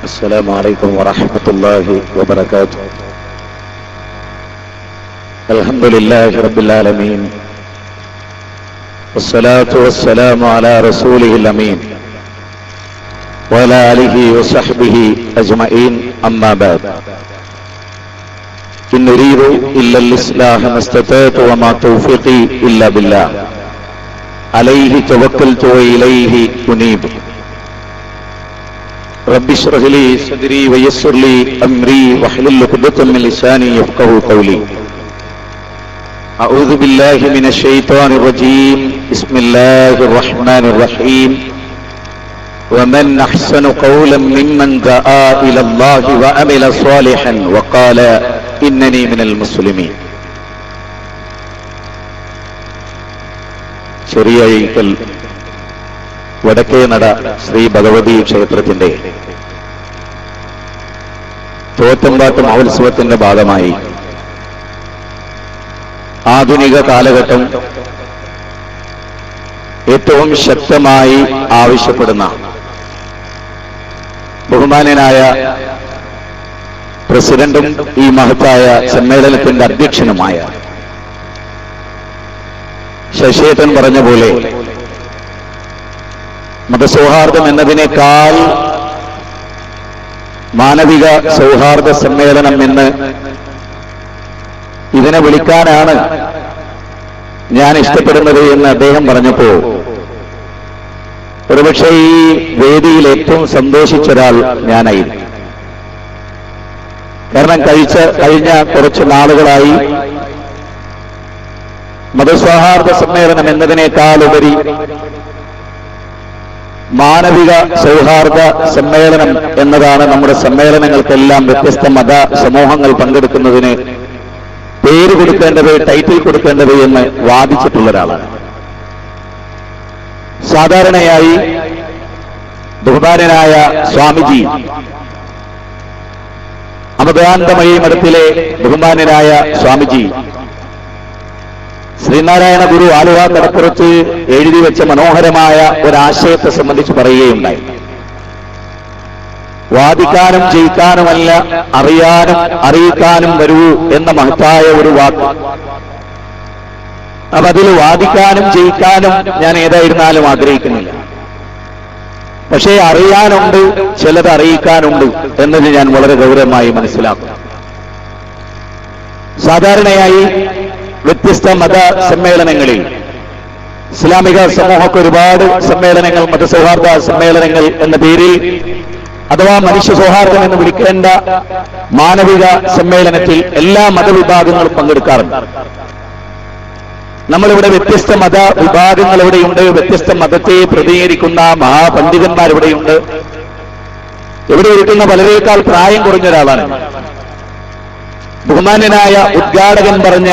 السلام عليكم ورحمة الله وبركاته. الحمد لله رب العالمين، والصلاة والسلام على رسوله الأمين وعلى آله وصحبه أجمعين، أما بعد. إن أريد إلا الإصلاح ما استطعت وما توفيقي إلا بالله عليه توكلت وإليه أنيب. رب اشرح لي صدري ويسر لي أمري واحلل عقدة من لساني يفقهوا قولي. أعوذ بالله من الشيطان الرجيم. بسم الله الرحمن الرحيم. ومن أحسن قولا ممن دعا إلى الله وعمل صالحا وقال إنني من المسلمين. ചെറിയഴിക്കൽ വടക്കേനട ശ്രീ ഭഗവതി ക്ഷേത്രത്തിന്റെ തോറ്റമ്പാട്ട് മഹോത്സവത്തിന്റെ ഭാഗമായി ആധുനിക കാലഘട്ടം ഏറ്റവും ശക്തമായി ആവശ്യപ്പെടുന്ന ബഹുമാന്യനായ പ്രസിഡന്റും ഈ മഹത്തായ സമ്മേളനത്തിന്റെ അധ്യക്ഷനുമായ ശശിയേട്ടൻ പറഞ്ഞ പോലെ മതസൗഹാർദ്ദം എന്നതിനേക്കാൾ മാനവിക സൗഹാർദ്ദ സമ്മേളനം എന്ന് ഇതിനെ വിളിക്കാനാണ് ഞാൻ ഇഷ്ടപ്പെടുന്നത് എന്ന് അദ്ദേഹം പറഞ്ഞപ്പോ ഒരുപക്ഷെ ഈ വേദിയിൽ ഏറ്റവും സന്തോഷിച്ചൊരാൾ ഞാനായിരുന്നു. കാരണം കഴിഞ്ഞ കുറച്ച് നാളുകളായി മതസൗഹാർദ്ദ സമ്മേളനം എന്നതിനേക്കാൾ ഉപരി മാനവിക സൗഹാർദ്ദ സമ്മേളനം എന്നതാണ് നമ്മുടെ സമ്മേളനങ്ങൾക്കെല്ലാം വ്യത്യസ്ത മത സമൂഹങ്ങൾ പങ്കെടുക്കുന്നതിന് പേര് കൊടുക്കേണ്ടത്, ടൈറ്റിൽ കൊടുക്കേണ്ടത് എന്ന് വാദിച്ചിട്ടുള്ള ഒരാളാണ്. സാധാരണയായി ബഹുമാന്യനായ സ്വാമിജി, അമൃതാനന്ദമയി മഠത്തിലെ ബഹുമാന്യനായ സ്വാമിജി ശ്രീനാരായണ ഗുരു ആലുവ കടപ്പുറത്ത് എഴുതി വെച്ച മനോഹരമായ ഒരാശയത്തെ സംബന്ധിച്ച് പറയുകയുണ്ടായി. വാദിക്കാനും ജയിക്കാനുമല്ല, അറിയാനും അറിയിക്കാനും വരൂ എന്ന മഹത്തായ ഒരു വാക്ക്. അപ്പൊ അതിൽ വാദിക്കാനും ജയിക്കാനും ഞാൻ ഏതായിരുന്നാലും ആഗ്രഹിക്കുന്നില്ല. പക്ഷേ അറിയാനുണ്ട്, ചിലത് അറിയിക്കാനുണ്ട് എന്നത് ഞാൻ വളരെ ഗൗരവമായി മനസ്സിലാക്കും. സാധാരണയായി വ്യത്യസ്ത മത സമ്മേളനങ്ങളിൽ ഇസ്ലാമിക സമൂഹക്ക് ഒരുപാട് സമ്മേളനങ്ങൾ, മതസൗഹാർദ്ദ സമ്മേളനങ്ങൾ എന്ന പേരിൽ അഥവാ മനുഷ്യ സൗഹാർദ്ദം എന്ന് വിളിക്കേണ്ട മാനവിക സമ്മേളനത്തിൽ എല്ലാ മതവിഭാഗങ്ങളും പങ്കെടുക്കാറുണ്ട്. നമ്മളിവിടെ വ്യത്യസ്ത മത വിഭാഗങ്ങൾ ഇവിടെയുണ്ട്, വ്യത്യസ്ത മതത്തെ പ്രതിനിധീകരിക്കുന്ന മഹാപണ്ഡിതന്മാരിവിടെയുണ്ട്. ഇവിടെ ഇരിക്കുന്ന പലരേക്കാൾ പ്രായം കുറഞ്ഞ ഒരാളാണ്. ബഹുമാന്യനായ ഉദ്ഘാടകൻ പറഞ്ഞ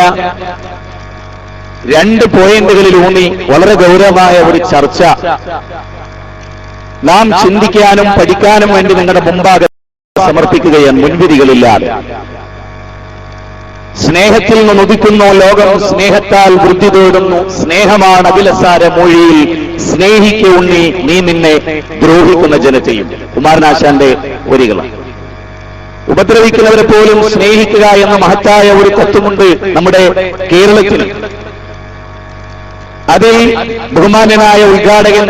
2 പോയിന്റുകളിലൂന്നി വളരെ ഗൗരവമായ ഒരു ചർച്ച നാം ചിന്തിക്കാനും പഠിക്കാനും വേണ്ടി നിങ്ങളുടെ മുമ്പാകെ സമർപ്പിക്കുകയാണ്, മുൻവിധികളില്ലാതെ. സ്നേഹത്തിൽ നിന്നുദിക്കുന്നു ലോകം, സ്നേഹത്താൽ വൃദ്ധി തേടുന്നു, സ്നേഹമാണ് അഖിലസാര മൊഴിയിൽ, സ്നേഹിക്കു ഉണ്ണി നീ നിന്നെ ദ്രോഹിക്കുന്ന ജനത്തെയും. കുമാരനാശാന്റെ വരികളാണ്. ഉപദ്രവിക്കുന്നവരെ പോലും സ്നേഹിക്കുക എന്ന മഹത്തായ ഒരു തത്വമുണ്ട് നമ്മുടെ കേരളത്തിൽ. അതിൽ ബഹുമാന്യനായ ഉദ്ഘാടകൻ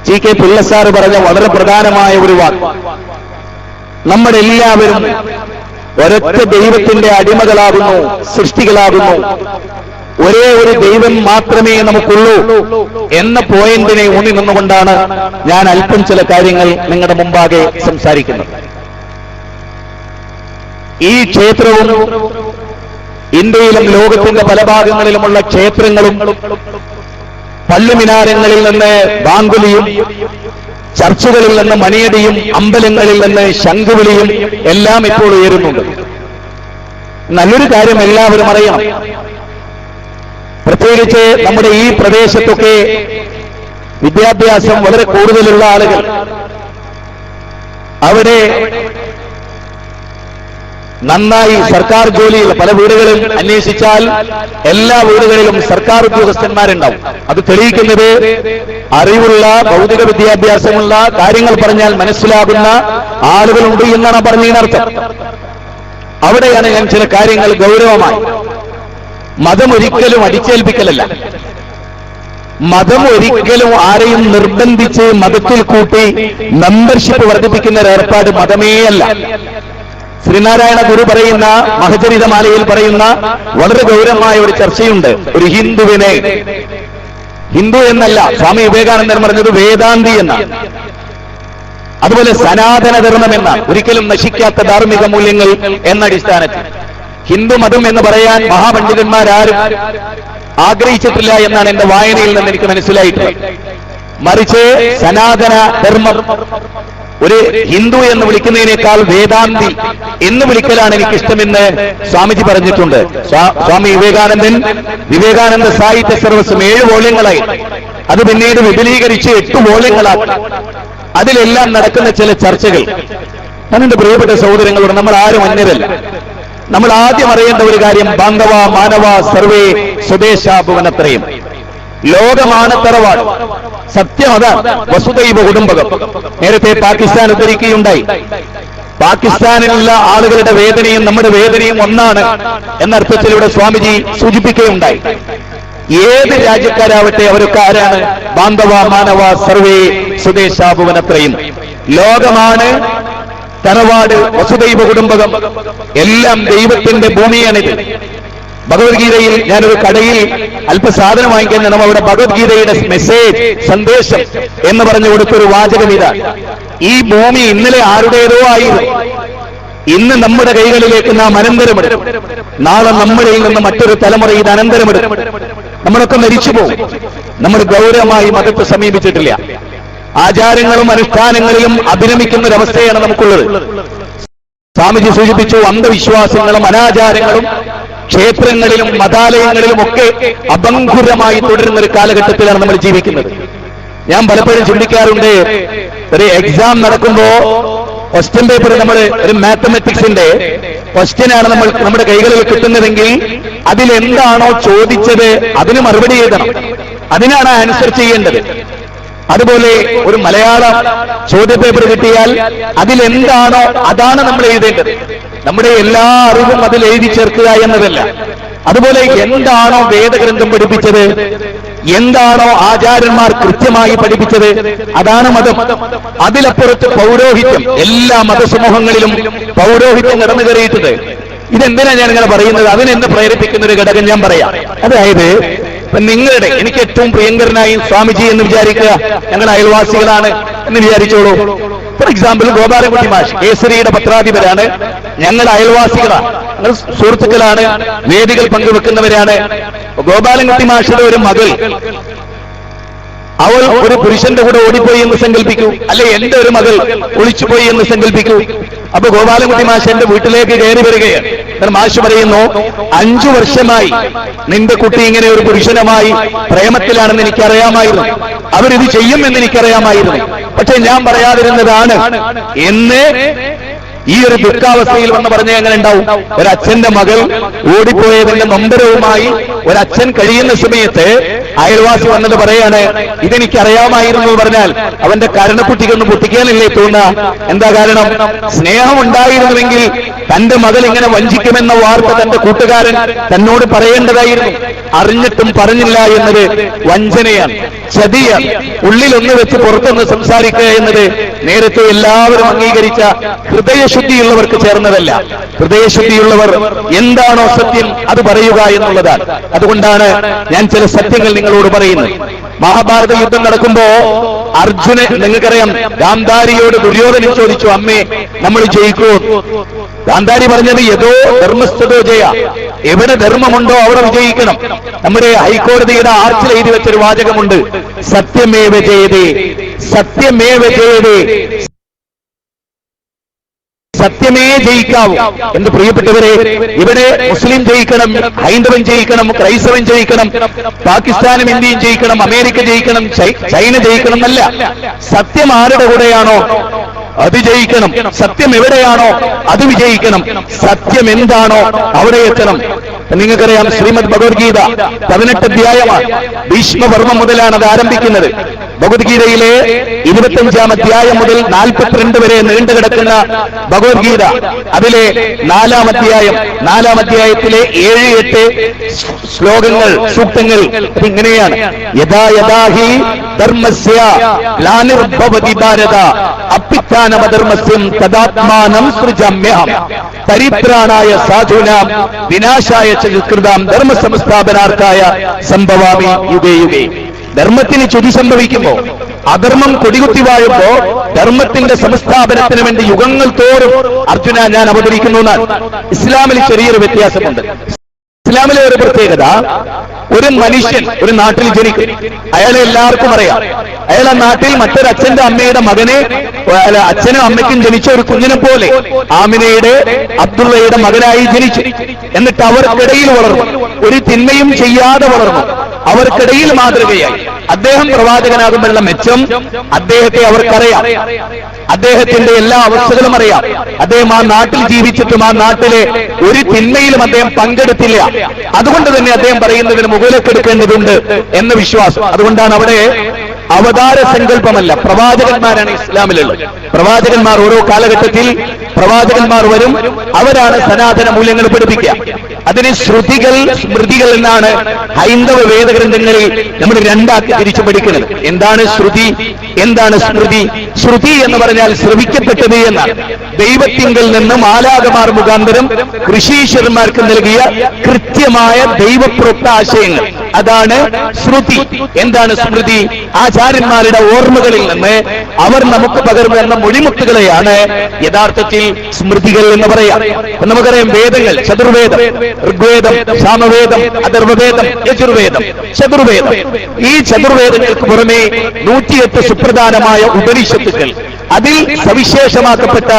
GK പിള്ളസാർ പറഞ്ഞ വളരെ പ്രധാനമായ ഒരു വാക്ക്, നമ്മുടെ എല്ലാവരും ഒരൊറ്റ ദൈവത്തിന്റെ അടിമകളാകുന്നു, സൃഷ്ടികളാകുന്നു, ഒരേ ഒരു ദൈവം മാത്രമേ നമുക്കുള്ളൂ എന്ന പോയിന്റിനെ ഊന്നി നിന്നുകൊണ്ടാണ് ഞാൻ അല്പം ചില കാര്യങ്ങൾ നിങ്ങളുടെ മുമ്പാകെ സംസാരിക്കുന്നത്. ഈ ക്ഷേത്രവും ഇന്ത്യയിലും ലോകത്തിന്റെ പല ഭാഗങ്ങളിലുമുള്ള ക്ഷേത്രങ്ങളും പള്ളിമിനാരങ്ങളിൽ നിന്ന് ബാങ്കുലിയും, ചർച്ചുകളിൽ നിന്ന് മണിയടിയും, അമ്പലങ്ങളിൽ നിന്ന് ശംഖുവിളിയും എല്ലാം ഇപ്പോൾ ഉയരുന്നുണ്ട്. നല്ലൊരു കാര്യം എല്ലാവരും അറിയണം. പ്രത്യേകിച്ച് നമ്മുടെ ഈ പ്രദേശത്തൊക്കെ വിദ്യാഭ്യാസം വളരെ കൂടുതലുള്ള ആളുകൾ, അവിടെ നന്നായി സർക്കാർ ജോലിയിൽ പല വീടുകളും അന്വേഷിച്ചാൽ എല്ലാ വീടുകളിലും സർക്കാർ ഉദ്യോഗസ്ഥന്മാരുണ്ടാവും. അത് തെളിയിക്കുന്നത് അറിവുള്ള ഭൗതിക വിദ്യാഭ്യാസമുള്ള കാര്യങ്ങൾ പറഞ്ഞാൽ മനസ്സിലാകുന്ന ആളുകളുണ്ട് എന്നാണ് പറഞ്ഞതിനർത്ഥം. അവിടെയാണ് ഞാൻ ചില കാര്യങ്ങൾ ഗൗരവമായി. മതം ഒരിക്കലും അടിച്ചേൽപ്പിക്കലല്ല. മതം ഒരിക്കലും ആരെയും നിർബന്ധിച്ച് മതത്തിൽ കൂട്ടി മെമ്പർഷിപ്പ് വർദ്ധിപ്പിക്കുന്ന ഒരു ഏർപ്പാട് മതമേ അല്ല. ശ്രീനാരായണ ഗുരു പറയുന്ന മഹചരിതമാലയിൽ പറയുന്ന വളരെ ഗൗരവമായ ഒരു ചർച്ചയുണ്ട്. ഒരു ഹിന്ദുവിനെ, ഹിന്ദു എന്നല്ല സ്വാമി വിവേകാനന്ദൻ പറഞ്ഞത് വേദാന്തി എന്നാണ്. അതുപോലെ സനാതന ധർമ്മം എന്ന ഒരിക്കലും നശിക്കാത്ത ധാർമ്മിക മൂല്യങ്ങൾ എന്ന അടിസ്ഥാനത്തിൽ ഹിന്ദു മതം എന്ന് പറയാൻ മഹാപണ്ഡിതന്മാരാരും ആഗ്രഹിച്ചിട്ടില്ല എന്നാണ് എന്റെ വായനയിൽ നിന്ന് എനിക്ക് മനസ്സിലായിട്ടുള്ളത്. മറിച്ച് സനാതന ധർമ്മം ഒരു ഹിന്ദു എന്ന് വിളിക്കുന്നതിനേക്കാൾ വേദാന്തി എന്ന് വിളിക്കലാണ് എനിക്കിഷ്ടമെന്ന് സ്വാമിജി പറഞ്ഞിട്ടുണ്ട്. സ്വാമി വിവേകാനന്ദ സാഹിത്യ സർവസ്വം 7 വോള്യങ്ങളായി, അത് പിന്നീട് വിപുലീകരിച്ച് 8 വോള്യങ്ങളാക്കി. അതിലെല്ലാം നടക്കുന്ന ചില ചർച്ചകൾ എന്റെ പ്രിയപ്പെട്ട സഹോദരങ്ങളോട് നമ്മൾ ആരും അന്യരല്ല. നമ്മൾ ആദ്യം അറിയേണ്ട ഒരു കാര്യം, ബാന്ധവ മാനവ സർവേ സ്വദേശാഭുവനത്രയം, ലോകമാണ് തറവാട്. സത്യം അതാണ്, വസുദൈവ കുടുംബകം. നേരത്തെ പാകിസ്ഥാൻ ഉദ്ധരിക്കുകയുണ്ടായി. പാകിസ്ഥാനിലുള്ള ആളുകളുടെ വേദനയും നമ്മുടെ വേദനയും ഒന്നാണ് എന്നർത്ഥത്തിലൂടെ സ്വാമിജി സൂചിപ്പിക്കുകയുണ്ടായി. ഏത് രാജ്യക്കാരാവട്ടെ അവരൊക്കെ ആരാണ്? ബാന്ധവ മാനവ സർവേ സ്വദേശാഭുവനത്രയം, ലോകമാണ് തറവാട്, വസുദൈവ കുടുംബകം, എല്ലാം ദൈവത്തിന്റെ ഭൂമിയാണിത്. ഭഗവത്ഗീതയിൽ ഞാനൊരു കടയിൽ അല്പസാധനം വാങ്ങിക്കാൻ നമ്മൾ അവിടെ ഭഗവത്ഗീതയുടെ മെസ്സേജ്, സന്ദേശം എന്ന് പറഞ്ഞു കൊടുത്തൊരു വാചകം ഇതാണ്: ഈ ഭൂമി ഇന്നലെ ആരുടേതോ ആയിരുന്നു, ഇന്ന് നമ്മുടെ കൈകളിലേക്ക് നാം അനന്തരമെടുക്കും, നാളെ നമ്മളിൽ നിന്ന് മറ്റൊരു തലമുറ ഇത് അനന്തരമെടുക്കും, നമ്മളൊക്കെ മരിച്ചു പോകും. നമ്മൾ ഗൗരവമായി മതത്തെ സമീപിച്ചിട്ടില്ല. ആചാരങ്ങളും അനുഷ്ഠാനങ്ങളിലും അഭിരമിക്കുന്ന ഒരവസ്ഥയാണ് നമുക്കുള്ളത്. സ്വാമിജി സൂചിപ്പിച്ചു, അന്ധവിശ്വാസങ്ങളും അനാചാരങ്ങളും ക്ഷേത്രങ്ങളിലും മതാലയങ്ങളിലും ഒക്കെ അഭംഗുരമായി തുടരുന്ന ഒരു കാലഘട്ടത്തിലാണ് നമ്മൾ ജീവിക്കുന്നത്. ഞാൻ പലപ്പോഴും ചിന്തിക്കാറുണ്ട്, ഒരു എക്സാം നടക്കുമ്പോ ക്വസ്റ്റ്യൻ പേപ്പർ നമ്മൾ ഒരു മാത്തമാറ്റിക്സിന്റെ ക്വസ്റ്റ്യനാണ് നമ്മുടെ കൈകളിൽ കിട്ടുന്നതെങ്കിൽ അതിലെന്താണോ ചോദിച്ചത് അതിന് മറുപടി എഴുതണം, അതിനാണ് ആൻസർ ചെയ്യേണ്ടത്. അതുപോലെ ഒരു മലയാളം ചോദ്യപേപ്പർ കിട്ടിയാൽ അതിലെന്താണോ അതാണ് നമ്മൾ എഴുതേണ്ടത്. നമ്മുടെ എല്ലാ അറിവും അതിൽ എഴുതി ചേർക്കുക എന്നതല്ല. അതുപോലെ എന്താണോ വേദഗ്രന്ഥം പഠിപ്പിച്ചത്, എന്താണോ ആചാര്യന്മാർ കൃത്യമായി പഠിപ്പിച്ചത്, അതാണ് മതം. അതിലപ്പുറത്ത് പൗരോഹിത്യം, എല്ലാ മതസമൂഹങ്ങളിലും പൗരോഹിത്യം കടന്നു കയറിയിട്ടുണ്ട്. ഇതെന്തിനാ ഞാൻ ഇങ്ങനെ പറയുന്നത്? അതിനെന്നെ പ്രേരിപ്പിക്കുന്ന ഒരു ഘടകം ഞാൻ പറയാം. അതായത് നിങ്ങളുടെ, എനിക്ക് ഏറ്റവും പ്രിയങ്കരനായി സ്വാമിജി എന്ന് വിചാരിക്കുക, ഞങ്ങൾ അയൽവാസികളാണ് എന്ന് വിചാരിച്ചോളൂ. ഫോർ എക്സാമ്പിൾ, ഗോപാലൻകുട്ടി മാഷ് കേസരിയുടെ പത്രാധിപരാണ്, ഞങ്ങൾ അയൽവാസികളാണ്, ഞങ്ങൾ സുഹൃത്തുക്കളാണ്, വേദികൾ പങ്കുവെക്കുന്നവരാണ്. ഗോപാലൻകുട്ടി മാഷിന്റെ ഒരു മകൾ, അവൾ ഒരു പുരുഷന്റെ കൂടെ ഓടിപ്പോയി എന്ന് സങ്കല്പിക്കൂ, അല്ലെ എന്റെ ഒരു മകൾ ഒളിച്ചുപോയി എന്ന് സങ്കല്പിക്കൂ. അപ്പൊ ഗോപാലൻകുട്ടി മാഷ് എന്റെ വീട്ടിലേക്ക് കയറി വരികയാണ്. മാഷ് പറയുന്നു, 5 വർഷമായി നിന്റെ കുട്ടി ഇങ്ങനെ ഒരു പുരുഷനുമായി പ്രേമത്തിലാണെന്ന് എനിക്കറിയാമായിരുന്നു, അവരിത് ചെയ്യുമെന്ന് എനിക്കറിയാമായിരുന്നു, പക്ഷെ ഞാൻ പറയാതിരുന്നതാണ് എന്ന് ഈ ഒരു ദുഃഖാവസ്ഥയിൽ വന്ന് പറഞ്ഞാൽ എങ്ങനെ ഉണ്ടാവും? ഒരച്ഛന്റെ മകൾ ഓടിപ്പോയതിന്റെ നൊമ്പരവുമായി ഒരച്ഛൻ കഴിയുന്ന സമയത്ത് അയൽവാസി വന്നത് പറയാണ്, ഇതെനിക്കറിയാമായിരുന്നു എന്ന് പറഞ്ഞാൽ അവന്റെ കരണക്കുട്ടിക്കൊന്ന് പൊട്ടിക്കാനല്ലേ തോന്നുക? എന്താ കാരണം? സ്നേഹം ഉണ്ടായിരുന്നുവെങ്കിൽ തന്റെ മകൾ ഇങ്ങനെ വഞ്ചിക്കുമെന്ന വാർത്ത തന്റെ കൂട്ടുകാരൻ തന്നോട് പറയേണ്ടതായിരുന്നു. അറിഞ്ഞിട്ടും പറഞ്ഞില്ല എന്നത് വഞ്ചനയാണ്, ചതിയാണ്. ഉള്ളിലൊന്ന് വെച്ച് പുറത്തൊന്ന് സംസാരിക്കുക എന്നത് നേരത്തെ എല്ലാവരും അംഗീകരിച്ച ഹൃദയശുദ്ധിയുള്ളവർക്ക് ചേർന്നതല്ല. ഹൃദയശുദ്ധിയുള്ളവർ എന്താണോ സത്യം അത് പറയുക എന്നുള്ളതാണ്. അതുകൊണ്ടാണ് ഞാൻ ചില സത്യങ്ങൾ നിങ്ങളോട് പറയുന്നത്. മഹാഭാരത യുദ്ധം നടക്കുമ്പോ അർജുനൻ, നിങ്ങൾക്കറിയാം, ഗാന്ധാരിയോട് ദുര്യോധനൻ ചോദിച്ചു, അമ്മേ നമ്മൾ ജയിക്കൂ? ഗാന്ധാരി പറഞ്ഞത്, യഥോ ധർമ്മസ്ഥതോ ജയ, എവിടെ ധർമ്മമുണ്ടോ അവിടെ വിജയിക്കണം. നമ്മുടെ ഹൈക്കോടതിയുടെ ആർച്ചിൽ എഴുതി വെച്ചൊരു വാചകമുണ്ട്, സത്യമേവ ജയതേ, സത്യമേവ ജയതേ, സത്യമേ ജയിക്കാവൂ. എന്റെ പ്രിയപ്പെട്ടവരെ, ഇവിടെ മുസ്ലിം ജയിക്കണം, ഹൈന്ദവൻ ജയിക്കണം, ക്രൈസ്തവൻ ജയിക്കണം, പാകിസ്ഥാനും ഇന്ത്യയും ജയിക്കണം, അമേരിക്ക ജയിക്കണം, ചൈന ജയിക്കണം എന്നല്ല. സത്യം ആരുടെ കൂടെയാണോ അത് ജയിക്കണം. സത്യം എവിടെയാണോ അത് വിജയിക്കണം. സത്യം എന്താണോ അവിടെ എത്തണം. നിങ്ങൾക്കറിയാം, ശ്രീമദ് ഭഗവത്ഗീത 18 അധ്യായമാണ്. ഭീഷ്മപർവം മുതലാണ് അത് ആരംഭിക്കുന്നത്. ഭഗവത്ഗീതയിലെ 25-ാം അധ്യായം മുതൽ 42 വരെ നീണ്ടുകിടക്കുന്ന ഭഗവത്ഗീത, അതിലെ 4-ാം അധ്യായത്തിലെ 7-8 ശ്ലോകങ്ങൾ, സൂക്തങ്ങൾ ഇങ്ങനെയാണ്. യഥാ യഥാ ഹി ധർമ്മസ്യ ഗ്ലാനിർഭവതി ഭാരത അഭ്യുത്ഥാനമധർമ്മസ്യം തദാത്മാനം സൃജമ്യഹം പരിത്രാണായ സാധൂനാം വിനാശായ ച കൃതാം ധർമ്മസംസ്ഥാപനാർത്ഥായ സംഭവാമി യുഗേ യുഗേ. ധർമ്മത്തിന് ചുതി സംഭവിക്കുമ്പോ, അധർമ്മം കൊടികുത്തി വാഴുമ്പോ ധർമ്മത്തിന്റെ സംസ്ഥാപനത്തിന് വേണ്ടി യുഗങ്ങൾ തോറും അർജുന ഞാൻ അവതരിക്കുന്നു എന്നാണ്. ഇസ്ലാമിൽ ചെറിയൊരു വ്യത്യാസമുണ്ട്. ഇസ്ലാമിലെ ഒരു പ്രത്യേകത, ഒരു മനുഷ്യൻ ഒരു നാട്ടിൽ ജനിക്കും. അയാളെ എല്ലാവർക്കും അറിയാം. അയാൾ ആ നാട്ടിൽ മറ്റൊരു അച്ഛന്റെ അമ്മയുടെ മകനെ, അച്ഛനും അമ്മയ്ക്കും ജനിച്ച ഒരു കുഞ്ഞിനെ പോലെ ആമിനയുടെ അബ്ദുള്ളയുടെ മകനായി ജനിച്ചു. എന്നിട്ട് അവർക്കിടയിൽ വളർന്നു, ഒരു തിന്മയും ചെയ്യാതെ വളർന്നു, അവർക്കിടയിൽ മാതൃകയായി. അദ്ദേഹം പ്രവാചകനാകുമ്പോഴുള്ള മെച്ചം അദ്ദേഹത്തെ അവർക്കറിയാം. അദ്ദേഹത്തിന്റെ എല്ലാ അവസ്ഥകളും അറിയാം. അദ്ദേഹം ആ നാട്ടിൽ ജീവിച്ചിട്ടും ആ നാട്ടിലെ ഒരു തിന്മയിലും അദ്ദേഹം പങ്കെടുത്തില്ല. അതുകൊണ്ട് തന്നെ അദ്ദേഹം പറയുന്നതിന് മുകളിലേക്കെടുക്കേണ്ടതുണ്ട് എന്ന വിശ്വാസം. അതുകൊണ്ടാണ് അവിടെ അവതാര സങ്കല്പമല്ല, പ്രവാചകന്മാരാണ് ഇസ്ലാമിലുള്ളത്. പ്രവാചകന്മാർ ഓരോ കാലഘട്ടത്തിൽ പ്രവാചകന്മാർ വരും. അവരാണ് സനാതന മൂല്യങ്ങൾ പഠിപ്പിക്കുക. അതിന് ശ്രുതികൾ, സ്മൃതികൾ എന്നാണ് ഹൈന്ദവ വേദഗ്രന്ഥങ്ങളിൽ നമ്മൾ രണ്ടാക്കി തിരിച്ചു പഠിക്കുന്നത്. എന്താണ് ശ്രുതി, എന്താണ് സ്മൃതി? ശ്രുതി എന്ന് പറഞ്ഞാൽ ശ്രവിക്കപ്പെട്ടത് എന്നാണ്. ദൈവത്തിങ്കൽ നിന്ന് മാലാകമാർ മുഖാന്തരം ഋഷീശ്വരന്മാർക്ക് നൽകിയ കൃത്യമായ ദൈവപ്രോക്ത ആശയങ്ങൾ, അതാണ് ശ്രുതി. എന്താണ് സ്മൃതി? ആചാര്യന്മാരുടെ ഓർമ്മകളിൽ നിന്ന് അവർ നമുക്ക് പകർന്നു തന്ന മൊഴിമുത്തുകളെയാണ് യഥാർത്ഥത്തിൽ സ്മൃതികൾ എന്ന് പറയാം. നമുക്കറിയാം, വേദങ്ങൾ, ചതുർവേദം, ഋഗ്വേദം, സാമവേദം, അഥർവവേദം, യജുർവേദം, ചതുർവേദം. ഈ ചതുർവേദങ്ങൾക്ക് പുറമെ 108 സുപ്രധാനമായ ഉപനിഷത്തുക്കൾ, അതിൽ സവിശേഷമാക്കപ്പെട്ട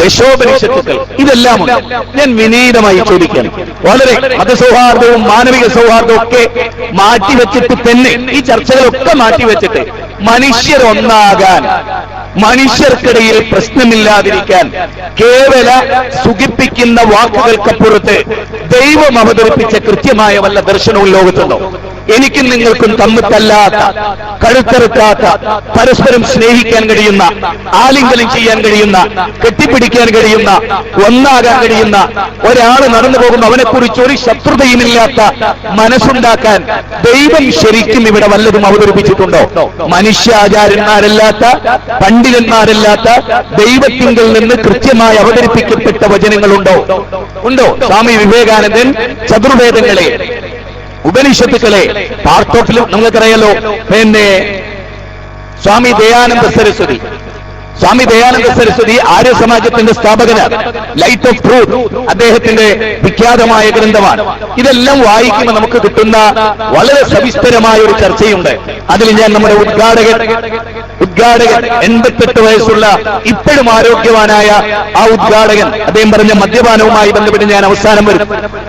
ദശോപനിഷത്തുക്കൾ, ഇതെല്ലാം ഉണ്ട്. ഞാൻ വിനീതമായി ചോദിക്കാൻ, വളരെ മതസൗഹാർദ്ദവും മാനവിക സൗഹാർദ്ദവും ഒക്കെ മാറ്റിവെച്ചിട്ട് തന്നെ, ഈ ചർച്ചകളൊക്കെ മാറ്റിവെച്ചിട്ട് മനുഷ്യരൊന്നാകാൻ, മനുഷ്യർക്കിടയിൽ പ്രശ്നമില്ലാതിരിക്കാൻ കേവല സുഖിപ്പിക്കുന്ന വാക്കുകൾക്കപ്പുറത്ത് ദൈവം അവതരിപ്പിച്ച കൃത്യമായ വല്ല ദർശനവും ലോകത്തുണ്ടോ? എനിക്കും നിങ്ങൾക്കും തമ്മിത്തല്ലാത്ത, കഴുത്തറുക്കാത്ത, പരസ്പരം സ്നേഹിക്കാൻ കഴിയുന്ന, ആലിംഗനം ചെയ്യാൻ കഴിയുന്ന, കെട്ടിപ്പിടിക്കാൻ കഴിയുന്ന, ഒന്നാകാൻ കഴിയുന്ന ഒരാൾ നടന്നു പോകുമ്പോൾ അവനെക്കുറിച്ച് ഒരു ശത്രുതയുമില്ലാത്ത മനസ്സുണ്ടാക്കാൻ ദൈവം ശരിക്കും ഇവിടെ വല്ലതും അവതരിപ്പിച്ചിട്ടുണ്ടോ? മനുഷ്യാചാര്യന്മാരല്ലാത്ത, പണ്ഡിതന്മാരല്ലാത്ത ദൈവത്തിങ്കിൽ നിന്ന് കൃത്യമായി അവതരിപ്പിക്കപ്പെട്ട വചനങ്ങളുണ്ടോ? ഉണ്ടോ? സ്വാമി വിവേകാനന്ദൻ ചതുർവേദങ്ങളെ, ഉപനിഷത്തുക്കളെ പാർത്തോട്ടിലും നമുക്കറിയാലോ. പിന്നെ സ്വാമി ദയാനന്ദ സരസ്വതി ആര്യ സമാജത്തിന്റെ സ്ഥാപകനാണ്. ലൈറ്റ് ഓഫ് ട്രൂത്ത് അദ്ദേഹത്തിന്റെ വിഖ്യാതമായ ഗ്രന്ഥമാണ്. ഇതെല്ലാം വായിക്കുമ്പോൾ നമുക്ക് കിട്ടുന്ന വളരെ സവിസ്തരമായ ഒരു ചർച്ചയുണ്ട്. അതിൽ ഞാൻ നമ്മുടെ ഉദ്ഘാടകൻ 88 വയസ്സുള്ള ഇപ്പോഴും ആരോഗ്യവാനായ ആ ഉദ്ഘാടകൻ, അദ്ദേഹം പറഞ്ഞ മദ്യപാനവുമായി ബന്ധപ്പെട്ട് ഞാൻ അവസാനം വരും.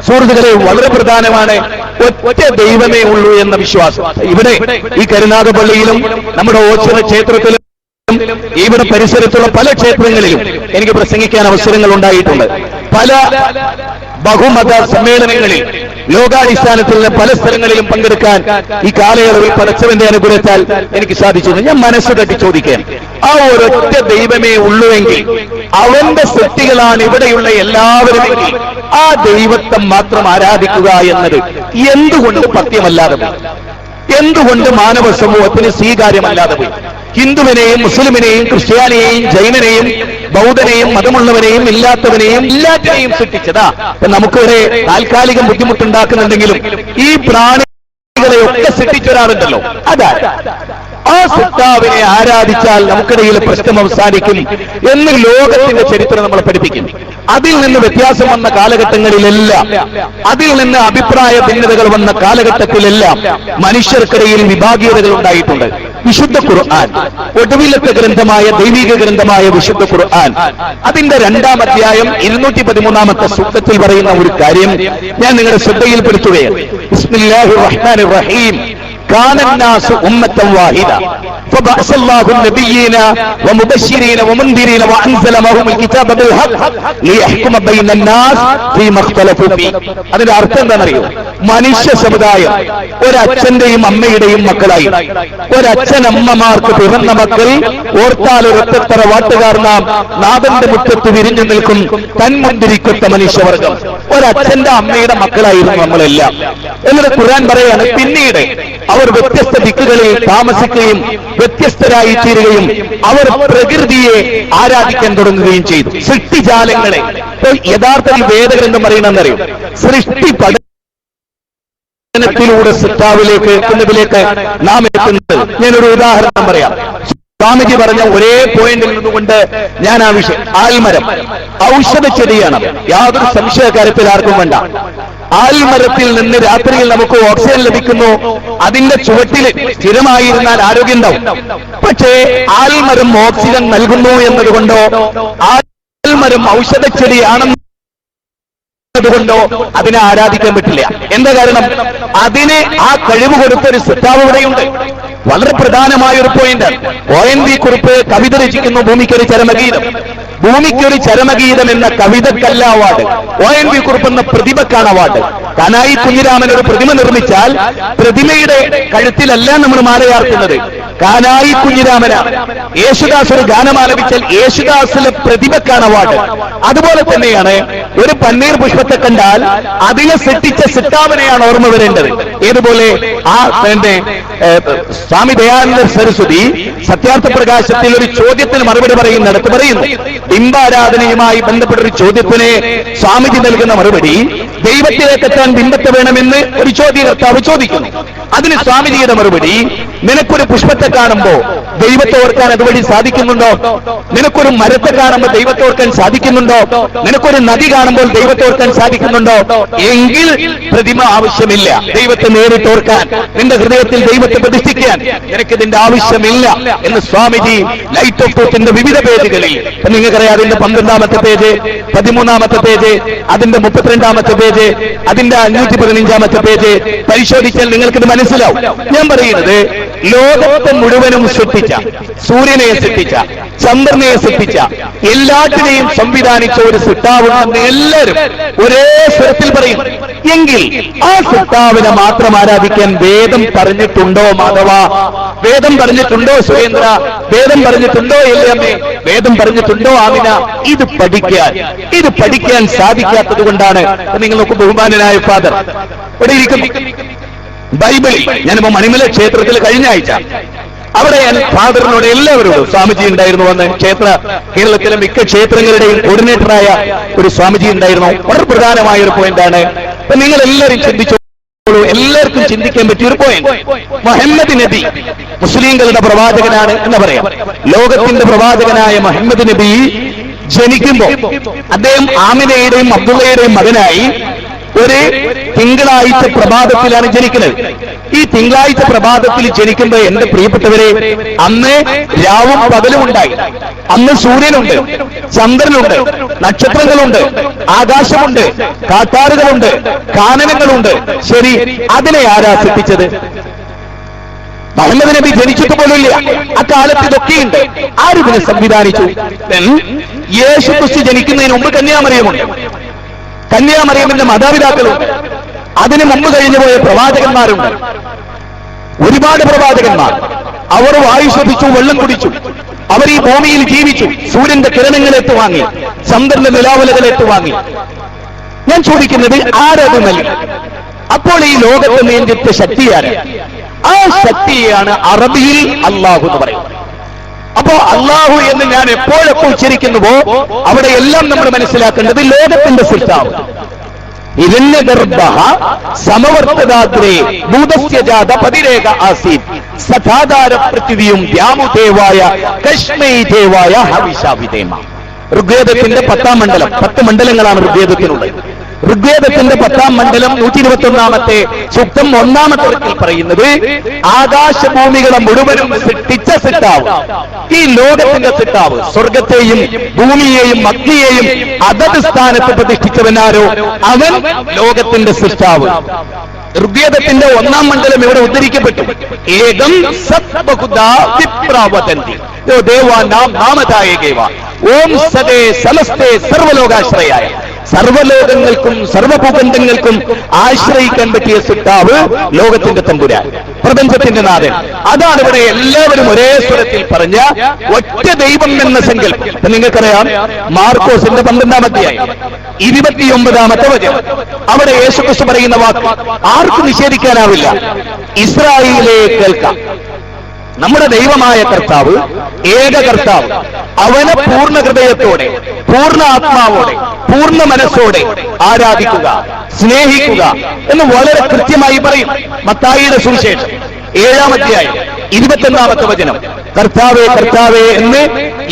സുഹൃത്തുക്കളെ, വളരെ പ്രധാനമാണ് ഒറ്റ ദൈവമേ ഉള്ളൂ എന്ന വിശ്വാസം. ഇവിടെ ഈ കരുനാഗപ്പള്ളിയിലും നമ്മുടെ ഓച്ചിറ ക്ഷേത്രത്തിലും ഇവിടെ പരിസരത്തുള്ള പല ക്ഷേത്രങ്ങളിലും എനിക്ക് പ്രസംഗിക്കാൻ അവസരങ്ങൾ ഉണ്ടായിട്ടുണ്ട്. പല ബഹുമത സമ്മേളനങ്ങളിൽ ലോകാടിസ്ഥാനത്തിൽ പല സ്ഥലങ്ങളിലും പങ്കെടുക്കാൻ ഈ കാലയളവിൽ പടച്ചവന്റെ അനുഗ്രഹത്താൽ എനിക്ക് സാധിച്ചു. ഞാൻ മനസ്സ് തട്ടി ചോദിക്കാൻ, ആ ഒരൊറ്റ ദൈവമേ ഉള്ളുവെങ്കിൽ, അവന്റെ സൃഷ്ടികളാണ് ഇവിടെയുള്ള എല്ലാവരുമെങ്കിൽ, ആ ദൈവത്തെ മാത്രം ആരാധിക്കുക എന്നത് എന്തുകൊണ്ട് പത്യമല്ലാതെ പോയി? എന്തുകൊണ്ട് മാനവ സമൂഹത്തിന് സ്വീകാര്യമല്ലാതെ പോയി? ഹിന്ദുവിനെയും മുസ്ലിമിനെയും ക്രിസ്ത്യാനിയെയും ജൈനനെയും ബൗദ്ധനെയും മതമുള്ളവനെയും ഇല്ലാത്തവനെയും എല്ലാറ്റിനെയും സൃഷ്ടിച്ചതാ. അപ്പൊ നമുക്കിവിടെ താൽക്കാലികം ബുദ്ധിമുട്ടുണ്ടാക്കുന്നുണ്ടെങ്കിലും ഈ പ്രാണികളെയൊക്കെ സൃഷ്ടിച്ചൊരാളുണ്ടല്ലോ, അതാണ്. ആ സൃഷ്ടാവിനെ ആരാധിച്ചാൽ നമുക്കിടയിൽ പ്രശ്നം അവസാനിക്കും എന്ന് ലോകത്തിന്റെ ചരിത്രം നമ്മളെ പഠിപ്പിക്കും. അതിൽ നിന്ന് വ്യത്യാസം വന്ന കാലഘട്ടങ്ങളിലെല്ലാം, അതിൽ നിന്ന് അഭിപ്രായ ഭിന്നതകൾ വന്ന കാലഘട്ടത്തിലെല്ലാം മനുഷ്യർക്കിടയിൽ വിഭാഗീയതകൾ ഉണ്ടായിട്ടുണ്ട്. വിശുദ്ധ ഖുർആൻ, ഒടുവിലത്തെ ഗ്രന്ഥമായ ദൈവിക ഗ്രന്ഥമായ വിശുദ്ധ ഖുർആൻ, അതിന്റെ 2-ാം അധ്യായം 213-ാമത്തെ സൂക്തത്തിൽ പറയുന്ന ഒരു കാര്യം ഞാൻ നിങ്ങളുടെ ശ്രദ്ധയിൽപ്പെടുത്തുകയാണ്. ബിസ്മില്ലാഹിർ റഹ്മാനിർ റഹീം കാന الناس أمة واحدة فبعث الله النبيين ومبشرين ومنذرين وأنزل معهم الكتاب بالحق ليحكم بين الناس فيما اختلفوا فيه. അതിന്റെ അർത്ഥം എന്താണെന്നറിയോ? മനുഷ്യ സമുദായം ഒരച്ഛന്റെയും അമ്മയുടെയും മക്കളായി. ഒരച്ഛനമ്മമാർക്ക് പിറന്ന മക്കൾ ഓർത്താൽ ഒരൊറ്റത്തറ വാട്ടുകാർ നാം നാഥന്റെ മുറ്റത്ത് വിരിഞ്ഞു നിൽക്കും തന്മുന്തിരിക്കൊത്ത മനുഷ്യവർഗം. ഒരച്ഛന്റെ അമ്മയുടെ മക്കളായിരുന്നു നമ്മളെല്ലാം. എന്നിട്ട് ഖുർആൻ പറയാണ്, പിന്നീട് അവർ വ്യത്യസ്ത ദിക്കുകളിൽ താമസിക്കുകയും വ്യത്യസ്തരായി തീരുകയും അവർ പ്രകൃതിയെ ആരാധിക്കാൻ തുടങ്ങുകയും ചെയ്തു. സൃഷ്ടിജാലങ്ങളെ. യഥാർത്ഥത്തിൽ വേദഗ്രന്ഥം പറയണമെന്നറിയും, സൃഷ്ടി പഠനത്തിലൂടെ സൃഷ്ടാവിലേക്ക് എത്തുന്നതിലേക്ക് നാം എത്തുന്നത്. ഞാനൊരു ഉദാഹരണം പറയാം. സ്വാമിജി പറഞ്ഞ ഒരേ പോയിന്റിൽ നിന്നുകൊണ്ട് ഞാൻ ആ വിഷയം, ആൽമരം ഔഷധ ചെടിയാണ്, യാതൊരു സംശയകാര്യത്തിൽ ആർക്കും വേണ്ട. ആൽമരത്തിൽ നിന്ന് രാത്രിയിൽ നമുക്ക് ഓക്സിജൻ ലഭിക്കുന്നു. അതിന്റെ ചുവട്ടിൽ സ്ഥിരമായിരുന്നാൽ ആരോഗ്യം ഉണ്ടാവും. പക്ഷേ ആൽമരം ഓക്സിജൻ നൽകുന്നു എന്നതുകൊണ്ടോ ആൽമരം ഔഷധ ചെടിയാണെന്ന് ുകൊണ്ടോ അതിനെ ആരാധിക്കാൻ പറ്റില്ല. എന്താ കാരണം? അതിന് ആ കഴിവ് കൊടുത്തൊരു സൃഷ്ടാവ് ഇവിടെയുണ്ട്. വളരെ പ്രധാനമായ ഒരു പോയിന്റ്. ONV കുറിപ്പ് കവിത രചിക്കുന്നു, ഭൂമിക്കൊരു ചരമഗീതം. ഭൂമിക്കൊരു ചരമഗീതം എന്ന കവിതക്കല്ല അവാർഡ്, ONV കുറിപ്പ് എന്ന പ്രതിഭക്കാണ് അവാർഡ്. കാനായി കുഞ്ഞിരാമൻ ഒരു പ്രതിമ നിർമ്മിച്ചാൽ പ്രതിമയുടെ കഴുത്തിലല്ല നമ്മൾ മാലയാർക്കുന്നത്, കാനായി കുഞ്ഞിരാമന. യേശുദാസ് ഒരു ഗാനം ആലപിച്ചാൽ യേശുദാസിലെ പ്രതിഭക്കാണ് അവാർഡ്. അതുപോലെ തന്നെയാണ് ഒരു പന്നീർ പുഷ്പത്തെ കണ്ടാൽ അതിനെ സൃഷ്ടിച്ച സിട്ടാവനെയാണ് ഓർമ്മ വരേണ്ടത്. ഏതുപോലെ ആ സ്വാമി ദയാനന്ദ സരസ്വതി സത്യാർത്ഥ പ്രകാശത്തിൽ ഒരു ചോദ്യത്തിന് മറുപടി പറയുന്നിടത്ത് പറയുന്നു, ബിംബാരാധനയുമായി ബന്ധപ്പെട്ട ഒരു ചോദ്യത്തിന് സ്വാമിജി നൽകുന്ന മറുപടി, ദൈവത്തിലേക്ക് എത്താൻ ബിംബത്തെ വേണമെന്ന് ഒരു ചോദ്യകർത്താവ് ചോദിക്കുന്നു. അതിന് സ്വാമിജിയുടെ മറുപടി, നിനക്കൊരു പുഷ്പത്തെ കാണുമ്പോ ദൈവത്തെ ഓർക്കാൻ അതുവഴി സാധിക്കുന്നുണ്ടോ? നിനക്കൊരു മരത്തെ കാണുമ്പോൾ ദൈവത്തെ ഓർക്കാൻ സാധിക്കുന്നുണ്ടോ? നിനക്കൊരു നദി കാണുമ്പോൾ ദൈവത്തെ ഓർക്കാൻ സാധിക്കുന്നുണ്ടോ? എങ്കിൽ പ്രതിമ ആവശ്യമില്ല. ദൈവത്തെ നേരിട്ട് ഓർക്കാൻ, നിന്റെ ഹൃദയത്തിൽ ദൈവത്തെ പ്രതിഷ്ഠിക്കാൻ നിനക്കിതിന്റെ ആവശ്യമില്ല എന്ന് സ്വാമിജി ലൈറ്റ് ഓഫ് ട്രൂത്തിന്റെ വിവിധ പേജുകളിൽ, നിങ്ങൾക്കറിയാം, അതിന്റെ 12ാമത്തെ പേജ്, 13ാമത്തെ പേജ്, അതിന്റെ 32ാമത്തെ പേജ്, അതിന്റെ 515ാമത്തെ പേജ് പരിശോധിച്ചാൽ നിങ്ങൾക്കിത് മനസ്സിലാവും. ഞാൻ പറയുന്നത്, ലോകത്തെ മുഴുവനും സൃഷ്ടിച്ച, സൂര്യനെ സൃഷ്ടിച്ച, ചന്ദ്രനെ സൃഷ്ടിച്ച, എല്ലാറ്റിനെയും സംവിധാനിച്ച ഒരു സൃഷ്ടാവുണ്ടെന്ന് എല്ലാവരും ഒരേ സ്വരത്തിൽ പറയും. എങ്കിൽ ആ സൃഷ്ടാവിനെ മാത്രം ആരാധിക്കാൻ വേദം പറഞ്ഞിട്ടുണ്ടോ മാധവ? വേദം പറഞ്ഞിട്ടുണ്ടോ സുരേന്ദ്ര? വേദം പറഞ്ഞിട്ടുണ്ടോ എല്ലമ്മേ? വേദം പറഞ്ഞിട്ടുണ്ടോ ആമിന? ഇത് പഠിക്കാൻ സാധിക്കാത്തത് കൊണ്ടാണ്. നിങ്ങൾ നോക്കൂ, ബഹുമാനനായ ഫാദർ ഇവിടെ ഇരിക്കുന്നു. ബൈബിളിൽ ഞാനിപ്പോ മണിമല ക്ഷേത്രത്തിൽ കഴിഞ്ഞ ആഴ്ച അവിടെ ഞാൻ ഫാദറിനോട് എല്ലാവരോടും, സ്വാമിജി ഉണ്ടായിരുന്നു അന്ന് കേരളത്തിലെ മിക്ക ക്ഷേത്രങ്ങളുടെയും കോർഡിനേറ്ററായ ഒരു സ്വാമിജി ഉണ്ടായിരുന്നു. വളരെ പ്രധാനമായ ഒരു പോയിന്റാണ്. അപ്പൊ നിങ്ങൾ എല്ലാവരും ചിന്തിച്ചോളൂ, എല്ലാവർക്കും ചിന്തിക്കാൻ പറ്റിയ ഒരു പോയിന്റ്. മുഹമ്മദ് നബി മുസ്ലിങ്ങളുടെ പ്രവാചകനാണ് എന്ന് പറയാം. ലോകത്തിന്റെ പ്രവാചകനായ മുഹമ്മദ് നബി ജനിക്കുമ്പോ അദ്ദേഹം ആമിനയുടെയും അബ്ദുള്ളയുടെയും മകനായി ഒരു തിങ്കളാഴ്ച പ്രഭാതത്തിലാണ് ജനിക്കുന്നത്. ഈ തിങ്കളാഴ്ച പ്രഭാതത്തിൽ ജനിക്കുമ്പോൾ എന്റെ പ്രിയപ്പെട്ടവരെ, അന്ന് രാവും പകലും ഉണ്ടായി. അന്ന് സൂര്യനുണ്ട്, ചന്ദ്രനുണ്ട്, നക്ഷത്രങ്ങളുണ്ട്, ആകാശമുണ്ട്, കാട്ടാറുകളുണ്ട്, കാനനങ്ങളുണ്ട്. ശരി, അതിനെ ആരാ സൃഷ്ടിച്ചത്? മുഹമ്മദ് നബി ജനിച്ചിട്ട് പോലുമില്ല. അക്കാലത്ത് ഇതൊക്കെയുണ്ട്. ആരിതിനെ സംവിധാനിച്ചു? യേശു ക്രിസ്തു ജനിക്കുന്നതിന് മുമ്പ് കന്യാമറിയമുണ്ട്. കന്യാമറിയമിന്റെ മാതാപിതാക്കളുണ്ട്. അതിനു മുമ്പ് കഴിഞ്ഞു പോയ പ്രവാചകന്മാരുണ്ട്, ഒരുപാട് പ്രവാചകന്മാർ. അവർ വായു ശ്വസിച്ചു, വെള്ളം കുടിച്ചു, അവർ ഈ ഭൂമിയിൽ ജീവിച്ചു. സൂര്യന്റെ കിരണങ്ങൾ ഏറ്റുവാങ്ങി, ചന്ദ്രന്റെ നിലാവലകൾ ഏറ്റുവാങ്ങി. ഞാൻ ചോദിക്കുന്നത്, ആരത് നൽകി? അപ്പോൾ ഈ ലോകത്തെ നിയന്ത്രിച്ച ശക്തിയാണ്. ആ ശക്തിയാണ് അറബിയിൽ അള്ളാഹു എന്ന് പറയുന്നത്. അപ്പോ അള്ളാഹു എന്ന് ഞാൻ എപ്പോഴൊക്കെ ഉച്ചരിക്കുന്നുവോ അവിടെയെല്ലാം നമ്മൾ മനസ്സിലാക്കേണ്ടത് ലോകത്തിന്റെ സൃഷ്ടാവ്. ഹിരണ്യഗർഭഃ സമവർത്തദാഗ്രേ ഭൂതസ്യജാത പതിരേക ആസീത് സദാധാര പൃഥ്വിയും വ്യാമുദേവായ കശ്മൈ ദേവായ ഹവിഷാവിദേമ. ഋഗ്വേദത്തിന്റെ 10ാം മണ്ഡലം, 10 മണ്ഡലങ്ങളാണ് ഋഗ്വേദത്തിനുള്ളത്. ഋഗ്വേദത്തിന്റെ 10ാം മണ്ഡലം 121ാമത്തെ സൂക്തം 1ാമത്തെ വരിയിൽ പറയുന്നത്, ആകാശഭൂമികളെ മുഴുവനും സൃഷ്ടിച്ച സൃഷ്ടാവ്, ഈ ലോകത്തിന്റെ സൃഷ്ടാവ്, സ്വർഗത്തെയും ഭൂമിയെയും അഗ്നിയെയും അതത് സ്ഥാനത്ത് പ്രതിഷ്ഠിച്ചവനാരോ അവൻ ലോകത്തിന്റെ സൃഷ്ടാവ്. ഋഗ്വേദത്തിന്റെ 1-ാം മണ്ഡലം ഇവിടെ ഉദ്ധരിക്കപ്പെട്ടു. ഏകം സത്ബഹുധാ വിപ്രാവതന്തി ദേവാനാം നാമധായകേവ ഓം സദേ സമസ്തേ സർവലോകാശ്രയായ. സർവലോകങ്ങൾക്കും സർവഭൂഖണ്ഡങ്ങൾക്കും ആശ്രയിക്കാൻ പറ്റിയ സിട്ടാവ്, ലോകത്തിന്റെ തമ്പുരാൻ, പ്രപഞ്ചത്തിന്റെ നാഥൻ. അതാണ് ഇവിടെ എല്ലാവരും ഒരേ സ്വരത്തിൽ പറഞ്ഞ ഒറ്റ ദൈവം എന്ന സങ്കല്പം. നിങ്ങൾക്കറിയാം, മാർക്കോസിന്റെ 12-ാം അധ്യായം 29-ാമത്തെ വചനം, അവിടെ യേശുക്രിസ്തു പറയുന്ന വാക്ക് ആർക്കും നിഷേധിക്കാനാവില്ല. ഇസ്രായേലേ കേൾക്കാം, നമ്മുടെ ദൈവമായ കർത്താവ്, ഏക കർത്താവ്, അവനെ പൂർണ്ണ ഹൃദയത്തോടെ, പൂർണ്ണ ആത്മാവോടെ, പൂർണ്ണ മനസ്സോടെ ആരാധിക്കുക, സ്നേഹിക്കുക എന്ന് വളരെ കൃത്യമായി പറയും. മത്തായിയുടെ സുവിശേഷം 7-ാം അധ്യായം 21-ാമത്തെ വചനം, കർത്താവേ കർത്താവേ എന്ന്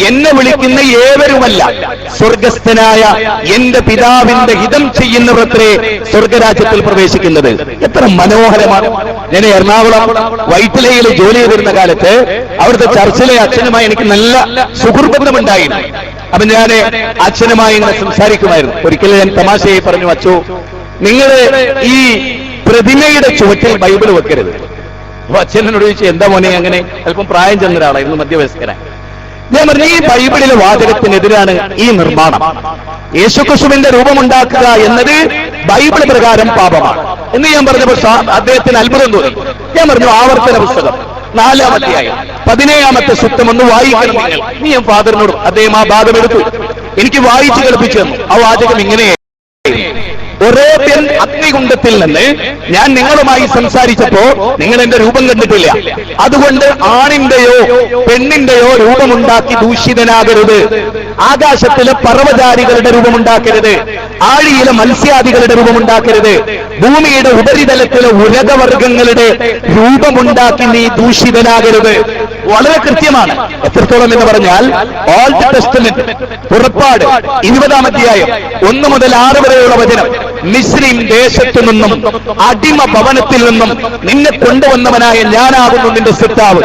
എന്നെ വിളിക്കുന്ന ഏവരുമല്ല, സ്വർഗസ്ഥനായ എന്റെ പിതാവിന്റെ ഹിതം ചെയ്യുന്നവരത്രേ സ്വർഗരാജ്യത്തിൽ പ്രവേശിക്കുന്നത്. എത്ര മനോഹരമാണ്. ഞാൻ എറണാകുളം വൈറ്റിലയിൽ ജോലി ചെയ്തിരുന്ന കാലത്ത് അവിടുത്തെ ചർച്ചിലെ അച്ഛനുമായി എനിക്ക് നല്ല സുഹൃബന്ധമുണ്ടായിരുന്നു. അപ്പൊ ഞാൻ അച്ഛനുമായി ഇങ്ങനെ സംസാരിക്കുമായിരുന്നു. ഒരിക്കലും ഞാൻ തമാശയായി പറഞ്ഞു, അച്ചോ, നിങ്ങൾ ഈ പ്രതിമയുടെ ചുവട്ടിൽ ബൈബിൾ വെക്കരുത്. അപ്പൊ അച്ഛനോട് ചോദിച്ചു, എന്താ മോനെ അങ്ങനെ? അല്പം പ്രായം ചെന്ന ഒരാളായിരുന്നു, മധ്യവയസ്കനായി. ഞാൻ പറഞ്ഞു, ഈ ബൈബിളിലെ വാചകത്തിനെതിരാണ് ഈ നിർമ്മാണം. യേശുക്രിസ്തുവിന്റെ രൂപമുണ്ടാക്കുക എന്നത് ബൈബിൾ പ്രകാരം പാപമാണ് എന്ന് ഞാൻ പറഞ്ഞപ്പോൾ അദ്ദേഹത്തിന് അത്ഭുതം തോന്നി. ഞാൻ പറഞ്ഞു, ആവർത്തന പുസ്തകം 4-ാം അധ്യായം 17-ാമത്തെ സൂക്തം ഒന്ന് വായിക്കണം നിങ്ങൾ. ഞാൻ ഫാദറിനോട് അദ്ദേഹം ആ ഭാഗം എടുത്തു, എനിക്ക് വായിച്ചു കേൾപ്പിച്ചു തന്നു. ആ വാചകം ഇങ്ങനെയായി: ഒരേബ്യൻ അഗ്നികുണ്ഡത്തിൽ നിന്ന് ഞാൻ നിങ്ങളുമായി സംസാരിച്ചപ്പോ നിങ്ങൾ എന്റെ രൂപം കണ്ടിട്ടില്ല. അതുകൊണ്ട് ആണിന്റെയോ പെണ്ണിന്റെയോ രൂപമുണ്ടാക്കി ദൂഷിതനാകരുത്. ആകാശത്തിലെ പർവ്വതാരികളുടെ രൂപമുണ്ടാക്കരുത്. ആഴിയിലെ മത്സ്യാദികളുടെ രൂപമുണ്ടാക്കരുത്. ഭൂമിയുടെ ഉപരിതലത്തിലെ ഉരകവർഗങ്ങളുടെ രൂപമുണ്ടാക്കി നീ ദൂഷിതനാകരുത്. വളരെ കൃത്യമാണ്. എത്രത്തോളം എന്ന് പറഞ്ഞാൽ, ഓൾഡ് ടെസ്റ്റമെന്റ് പുറപ്പാട് 20-ാം അധ്യായം 1 മുതൽ 6 വരെയുള്ള വചനം, മിസ്രൈം ദേശത്തു നിന്നും അടിമ ഭവനത്തിൽ നിന്നും നിന്നെ കൊണ്ടുവന്നവനായ ഞാനാകുന്നു നിന്റെ സിട്ടാവ്.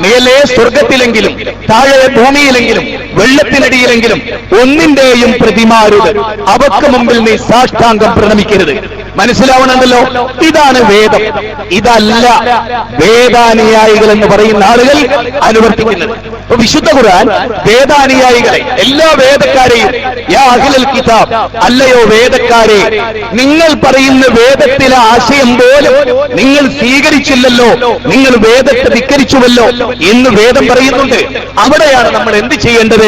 മേലെ സ്വർഗത്തിലെങ്കിലും താഴെ ഭൂമിയിലെങ്കിലും വെള്ളത്തിനടിയിലെങ്കിലും ഒന്നിന്റെയും പ്രതിമാരുത്. അവക്ക് മുമ്പിൽ നീ സാഷ്ടാംഗം പ്രണമിക്കരുത്. മനസ്സിലാവണമെന്നല്ലോ, ഇതാണ് വേദം. ഇതല്ല വേദാനുയായികൾ എന്ന് പറയുന്ന ആളുകൾ അനുവർത്തിക്കുന്നത്. വിശുദ്ധ ഖുർആൻ വേദാനുയായികളെ, എല്ലാ വേദക്കാരെയും, യാ അഹ്ലൽ കിതാബ്, അല്ലയോ വേദക്കാരെ, നിങ്ങൾ പറയുന്ന വേദത്തിലെ ആശയം പോലും നിങ്ങൾ സ്വീകരിച്ചില്ലല്ലോ, നിങ്ങൾ വേദത്തെ ധിക്കരിച്ചുവല്ലോ എന്ന് വേദം പറയുന്നുണ്ട്. അവിടെയാണ് നമ്മൾ എന്ത് ചെയ്യേണ്ടത്?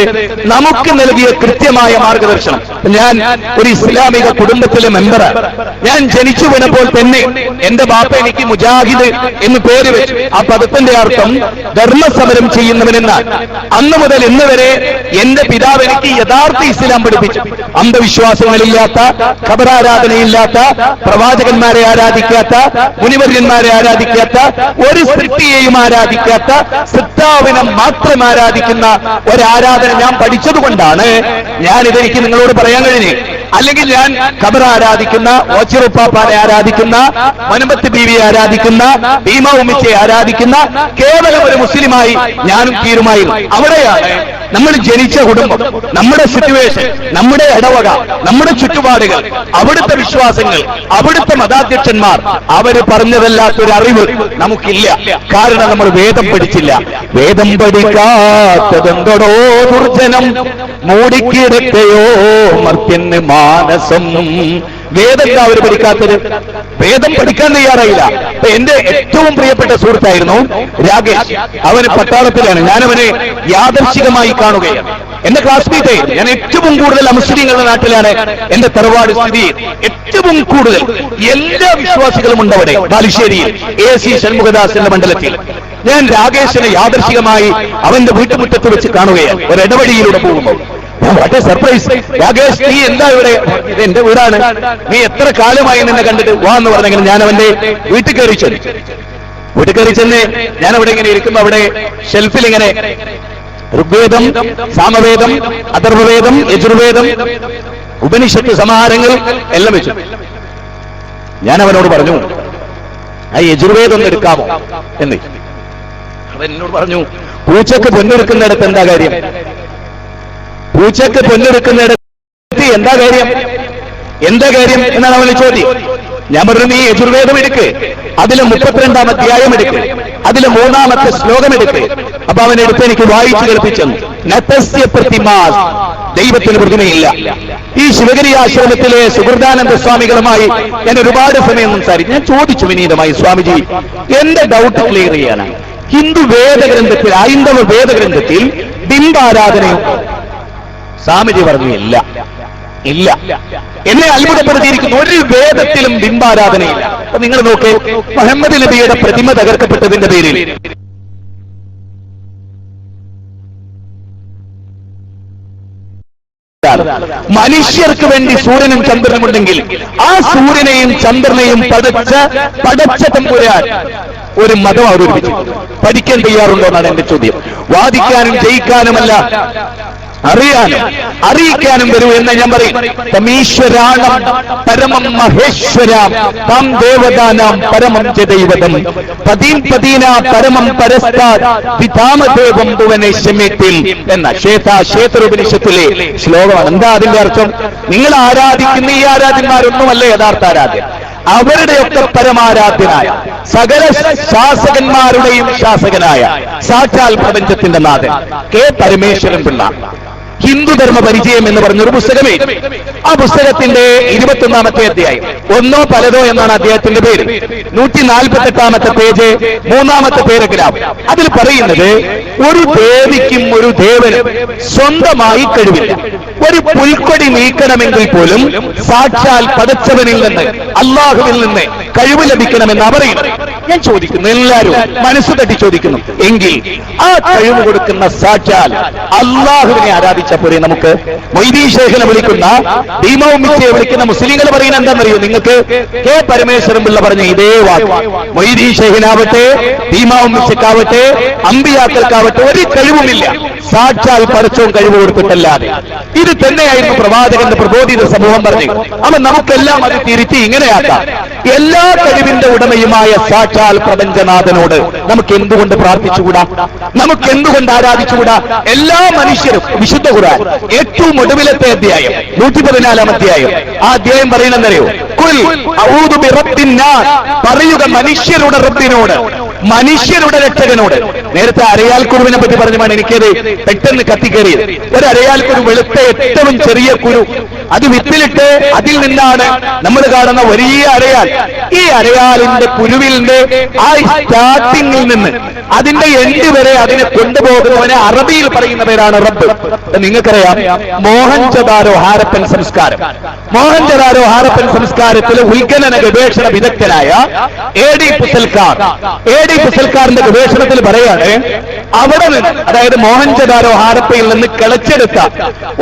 നമുക്ക് നൽകിയ കൃത്യമായ മാർഗദർശനം. ഞാൻ ഒരു ഇസ്ലാമിക കുടുംബത്തിലെ മെമ്പറാണ്. ഞാൻ ജനിച്ചു വീണപ്പോൾ തന്നെ എന്റെ ബാപ്പ എനിക്ക് മുജാഹിദ് എന്ന് പേര് വെച്ചു. ആ പദത്തിന്റെ അർത്ഥം ധർമ്മസമരം ചെയ്യുന്നവനെന്നാണ്. അന്ന് മുതൽ ഇന്ന് വരെ എന്റെ പിതാവ് എനിക്ക് യഥാർത്ഥ ഇസ്ലാം പഠിപ്പിച്ചു. അന്ധവിശ്വാസങ്ങളില്ലാത്ത, ഖബറാരാധനയില്ലാത്ത, പ്രവാചകന്മാരെ ആരാധിക്കാത്ത, മുനിവര്യന്മാരെ ആരാധിക്കാത്ത, ഒരു സൃഷ്ടിയെയും ആരാധിക്കാത്ത, സിട്ടാവിനെ മാത്രം ആരാധിക്കുന്ന ഒരാരാധന ഞാൻ പഠിച്ചതുകൊണ്ടാണ് ഞാനിതെനിക്ക് നിങ്ങളോട് പറയാൻ കഴിഞ്ഞത്. അല്ലെങ്കിൽ ഞാൻ ഖബർ ആരാധിക്കുന്ന, ഓച്ചിറുപ്പാപ്പാനെ ആരാധിക്കുന്ന, മനുമത്ത് ബീവിയെ ആരാധിക്കുന്ന, ഭീമ ഉമ്മിച്ചയെ ആരാധിക്കുന്ന കേവലം ഒരു മുസ്ലിമായി ഞാനും തീരുമായിരുന്നു. അവിടെയാണ് നമ്മൾ ജനിച്ച കുടുംബം, നമ്മുടെ സിറ്റുവേഷൻ, നമ്മുടെ ഇടവക, നമ്മുടെ ചുറ്റുപാടുകൾ, അവിടുത്തെ വിശ്വാസങ്ങൾ, അവിടുത്തെ മതാധ്യക്ഷന്മാർ അവര് പറഞ്ഞതല്ലാത്തൊരു അറിവ് നമുക്കില്ല. കാരണം നമ്മൾ വേദം പഠിച്ചില്ല. വേദം പഠിക്കാത്തതെന്തോ ദുർജനം മൂടിക്കിടക്കയോ മർത്യന് മാനസം. വേദം അവർ പഠിക്കാത്തത്, വേദം പഠിക്കാൻ തയ്യാറായില്ല. അപ്പൊ എന്റെ ഏറ്റവും പ്രിയപ്പെട്ട സുഹൃത്തായിരുന്നു രാകേഷ്. അവന് പട്ടാളത്തിലാണ്. ഞാനവനെ യാദർശികമായി കാണുകയാണ്. എന്റെ ക്ലാസ്മേറ്റ്. ഞാൻ ഏറ്റവും കൂടുതൽ അമുസ്ലിങ്ങളുടെ നാട്ടിലാണ് എന്റെ തറവാട് സ്ഥിതി. ഏറ്റവും കൂടുതൽ എല്ലാ വിശ്വാസികളും ഉണ്ട് അവിടെ, ബാലുശ്ശേരിയിൽ AC ഷൺമുഖദാസിന്റെ മണ്ഡലത്തിൽ. ഞാൻ രാകേഷിനെ യാദർശികമായി അവന്റെ വീട്ടുമുറ്റത്ത് വെച്ച് കാണുകയാണ്, ഒരു ഇടവഴിയിലൂടെ പോകുമ്പോൾ. What A surprise! രാകേഷ്, നീ എന്താ ഇവിടെ? ഇത് എന്റെ വീടാണ്. നീ എത്ര കാലമായി നിന്നെ കണ്ടിട്ട്? വാ എന്ന് പറഞ്ഞെങ്കിൽ ഞാൻ അവന്റെ വീട്ടിൽ കയറി ചെന്ന് ഞാൻ അവിടെ ഇങ്ങനെ ഇരിക്കുമ്പോ അവിടെ ഷെൽഫിൽ ഇങ്ങനെ ഋഗ്വേദം, സാമവേദം, അഥർവവേദം, യജുർവേദം, ഉപനിഷത്ത് സമാഹാരങ്ങൾ എല്ലാം വെച്ചു. ഞാൻ അവനോട് പറഞ്ഞു, ആ യജുർവേദം ഒന്ന് എടുക്കാമോ എന്ന്. അവൻ എന്നോട് പറഞ്ഞു, പൂച്ചക്ക് പൊന്നൊരുക്കുന്നിടത്ത് എന്താ കാര്യം? പൂച്ചക്ക് പൊന്നൊരുക്കുന്നിടത്ത് എന്താ കാര്യം? എന്താ കാര്യം എന്നാണ് അവന് ചോദ്യം. ഞാൻ പറഞ്ഞു, നീ യജുർവേദം എടുക്ക്, അതിലെ 32-ാം അധ്യായം എടുക്ക്, അതിലെ 3-ാമത്തെ ശ്ലോകം എടുക്ക്. അപ്പൊ അവൻ എടുത്ത് എനിക്ക് വായിച്ചു കേൾപ്പിച്ചു. നതസ്യ പ്രതിമാസ്, ദൈവത്തിന് പ്രതിമയില്ല. ഈ ശിവഗിരി ആശ്രമത്തിലെ സുഹൃദാനന്ദ സ്വാമികളുമായി ഞാൻ ഒരുപാട് സമയം സംസാരിച്ചു. ഞാൻ ചോദിച്ചു വിനീതമായി, സ്വാമിജി എന്റെ ഡൗട്ട് ക്ലിയർ ചെയ്യാനാണ്. ഹിന്ദു വേദഗ്രന്ഥത്തിൽ, ഹൈന്ദവ വേദഗ്രന്ഥത്തിൽ ബിംബാരാധനയുണ്ടോ? സ്വാമിജി പറഞ്ഞു ഇല്ല. ഇല്ല. എന്നെ അത്ഭുതപ്പെടുത്തിയിരിക്കുന്നു, ഒരു വേദത്തിലും ബിംബാരാധനയില്ല. അപ്പൊ നിങ്ങൾ നോക്കേ, മുഹമ്മദ് നബിയുടെ പ്രതിമ തകർക്കപ്പെട്ടതിന്റെ പേരിൽ മനുഷ്യർക്ക് വേണ്ടി സൂര്യനും ചന്ദ്രനും ഉണ്ടെങ്കിൽ ആ സൂര്യനെയും ചന്ദ്രനെയും പടച്ച തമ്പുരാൻ ഒരു മതം അവതരിപ്പിച്ചു. പഠിക്കാൻ തയ്യാറുണ്ടോ എന്നാണ് എന്റെ ചോദ്യം. വാദിക്കാനും ജയിക്കാനുമല്ല, അറിയിക്കാനും വരൂ എന്ന് ഞാൻ പറയും. തമീശ്വരാണം പരമം മഹേശ്വരാം താം ദേവതാനാം പരമം ച ദൈവതം പതീം പതീന പരമം പരസ്താത് പിതാമദേവം ഭുവനേശ്വമേത്തിൽ എന്ന ശ്വേതോപനിഷത്തിലെ ശ്ലോകമാണ്. എന്താ അതിന്റെ അർത്ഥം? നിങ്ങൾ ആരാധിക്കുന്ന ഈ ആരാധ്യന്മാരൊന്നുമല്ല യഥാർത്ഥ ആരാധ്യൻ. അവരുടെയൊക്കെ പരമാരാധ്യനായ സകല ശാസകന്മാരുടെയും ശാസകനായ സാക്ഷാൽ പ്രപഞ്ചത്തിന്റെ നാഥൻ കെ പരമേശ്വരൻ പിള്ള ഹിന്ദുധർമ്മ പരിചയം എന്ന് പറഞ്ഞൊരു പുസ്തകമേ. ആ പുസ്തകത്തിന്റെ 21-ാമത്തെ അധ്യായം, ഒന്നോ പലതോ എന്നാണ് അദ്ദേഹത്തിന്റെ പേര്. 148-ാമത്തെ പേജ്, 3-ാമത്തെ പാരഗ്രാഫ്. അതിൽ പറയുന്നത്, ഒരു ദേവിക്കും ഒരു ദേവനും സ്വന്തമായി കഴിവില്ല. ഒരു പുൽക്കൊടി നീക്കണമെങ്കിൽ പോലും സാക്ഷാൽ പടച്ചവനിൽ നിന്ന്, അള്ളാഹുവിൽ നിന്ന് കഴിവ് ലഭിക്കണമെന്ന് പറയുന്നത്. ഞാൻ ചോദിക്കുന്നു, എല്ലാവരും മനസ്സ് തട്ടി ചോദിക്കുന്നു, എങ്കിൽ ആ കഴിവ് കൊടുക്കുന്ന സാക്ഷാൽ അള്ളാഹുവിനെ ആരാധിച്ച പോരെ നമുക്ക്? മൊയ്തീൻ ശേഖനെ വിളിക്കുന്ന, ഭീമവുമിച്ചയെ വിളിക്കുന്ന മുസ്ലിങ്ങൾ പറയുന്ന എന്താണെന്നറിയോ നിങ്ങൾക്ക്? കെ പരമേശ്വരൻ പിള്ള പറഞ്ഞ ഇതേ വാക്ക്. മൊയ്തീൻ ശേഖനാവട്ടെ, ഭീമവുമിച്ചക്കാവട്ടെ, അമ്പിയാക്കൾക്കാവട്ടെ ഒരു കഴിവുമില്ല സാക്ഷാൽ പടച്ചോൻ കഴിവ് കൊടുത്തിട്ടല്ലാതെ. ഇത് തന്നെയായിരുന്നു പ്രവാചകന്റെ പ്രബോധിത സമൂഹം പറഞ്ഞു. അവൻ നമുക്കെല്ലാം അത് തിരുത്തി ഇങ്ങനെയാക്കാം. എല്ലാ കഴിവിന്റെ ഉടമയുമായ സാക്ഷാൽ പ്രപഞ്ചനാഥനോട് നമുക്ക് എന്തുകൊണ്ട് പ്രാർത്ഥിച്ചുകൂടാ? നമുക്ക് എന്തുകൊണ്ട് ആരാധിച്ചുകൂടാ? എല്ലാ മനുഷ്യരും, വിശുദ്ധ ഖുർആൻ ഏറ്റവും ഒടുവിലത്തെ അധ്യായം 114-ാം അധ്യായം, ആ അധ്യായം പറയുന്നറിയോ? ഖുൽ അഊദു ബിറബ്ബിൻ നാസ്, പറയുക മനുഷ്യരുടെ റബ്ബിനോട്, മനുഷ്യരുടെ രക്ഷകനോട്. നേരത്തെ അരയാൽക്കുരുവിനെ പറ്റി പറഞ്ഞാണ് എനിക്കത് പെട്ടെന്ന് കത്തിക്കേറിയത്. ഒരു അരയാൽക്കുരു, വെളുത്ത ഏറ്റവും ചെറിയ കുരു, അത് വിത്തിലിട്ട് അതിൽ നിന്നാണ് നമ്മൾ കാണുന്ന വലിയ അരയാൽ. ഈ അരയാലിന്റെ കുരുവിന്റെ ആ സ്റ്റാർട്ടിങ്ങിൽ നിന്ന് അതിന്റെ എൻഡ് വരെ അതിനെ കൊണ്ടുപോകുന്നവനെ അറബിയിൽ പറയുന്ന പേരാണ് റബ്ബ്. നിങ്ങൾക്കറിയാം, മോഹൻജദാരോ ഹാരപ്പൻ സംസ്കാരം, മോഹൻജദാരോ ഹാരപ്പൻ സംസ്കാരത്തിലെ ഉത്ഖനന ഗവേഷണ വിദഗ്ധനായ എ.ഡി. പുസൽക്കാറിന്റെ ഗവേഷണത്തിൽ പറയാണ്, അവിടെ നിന്ന്, അതായത് മോഹൻജദാരോ ഹാരപ്പയിൽ നിന്ന് കിളച്ചെടുത്ത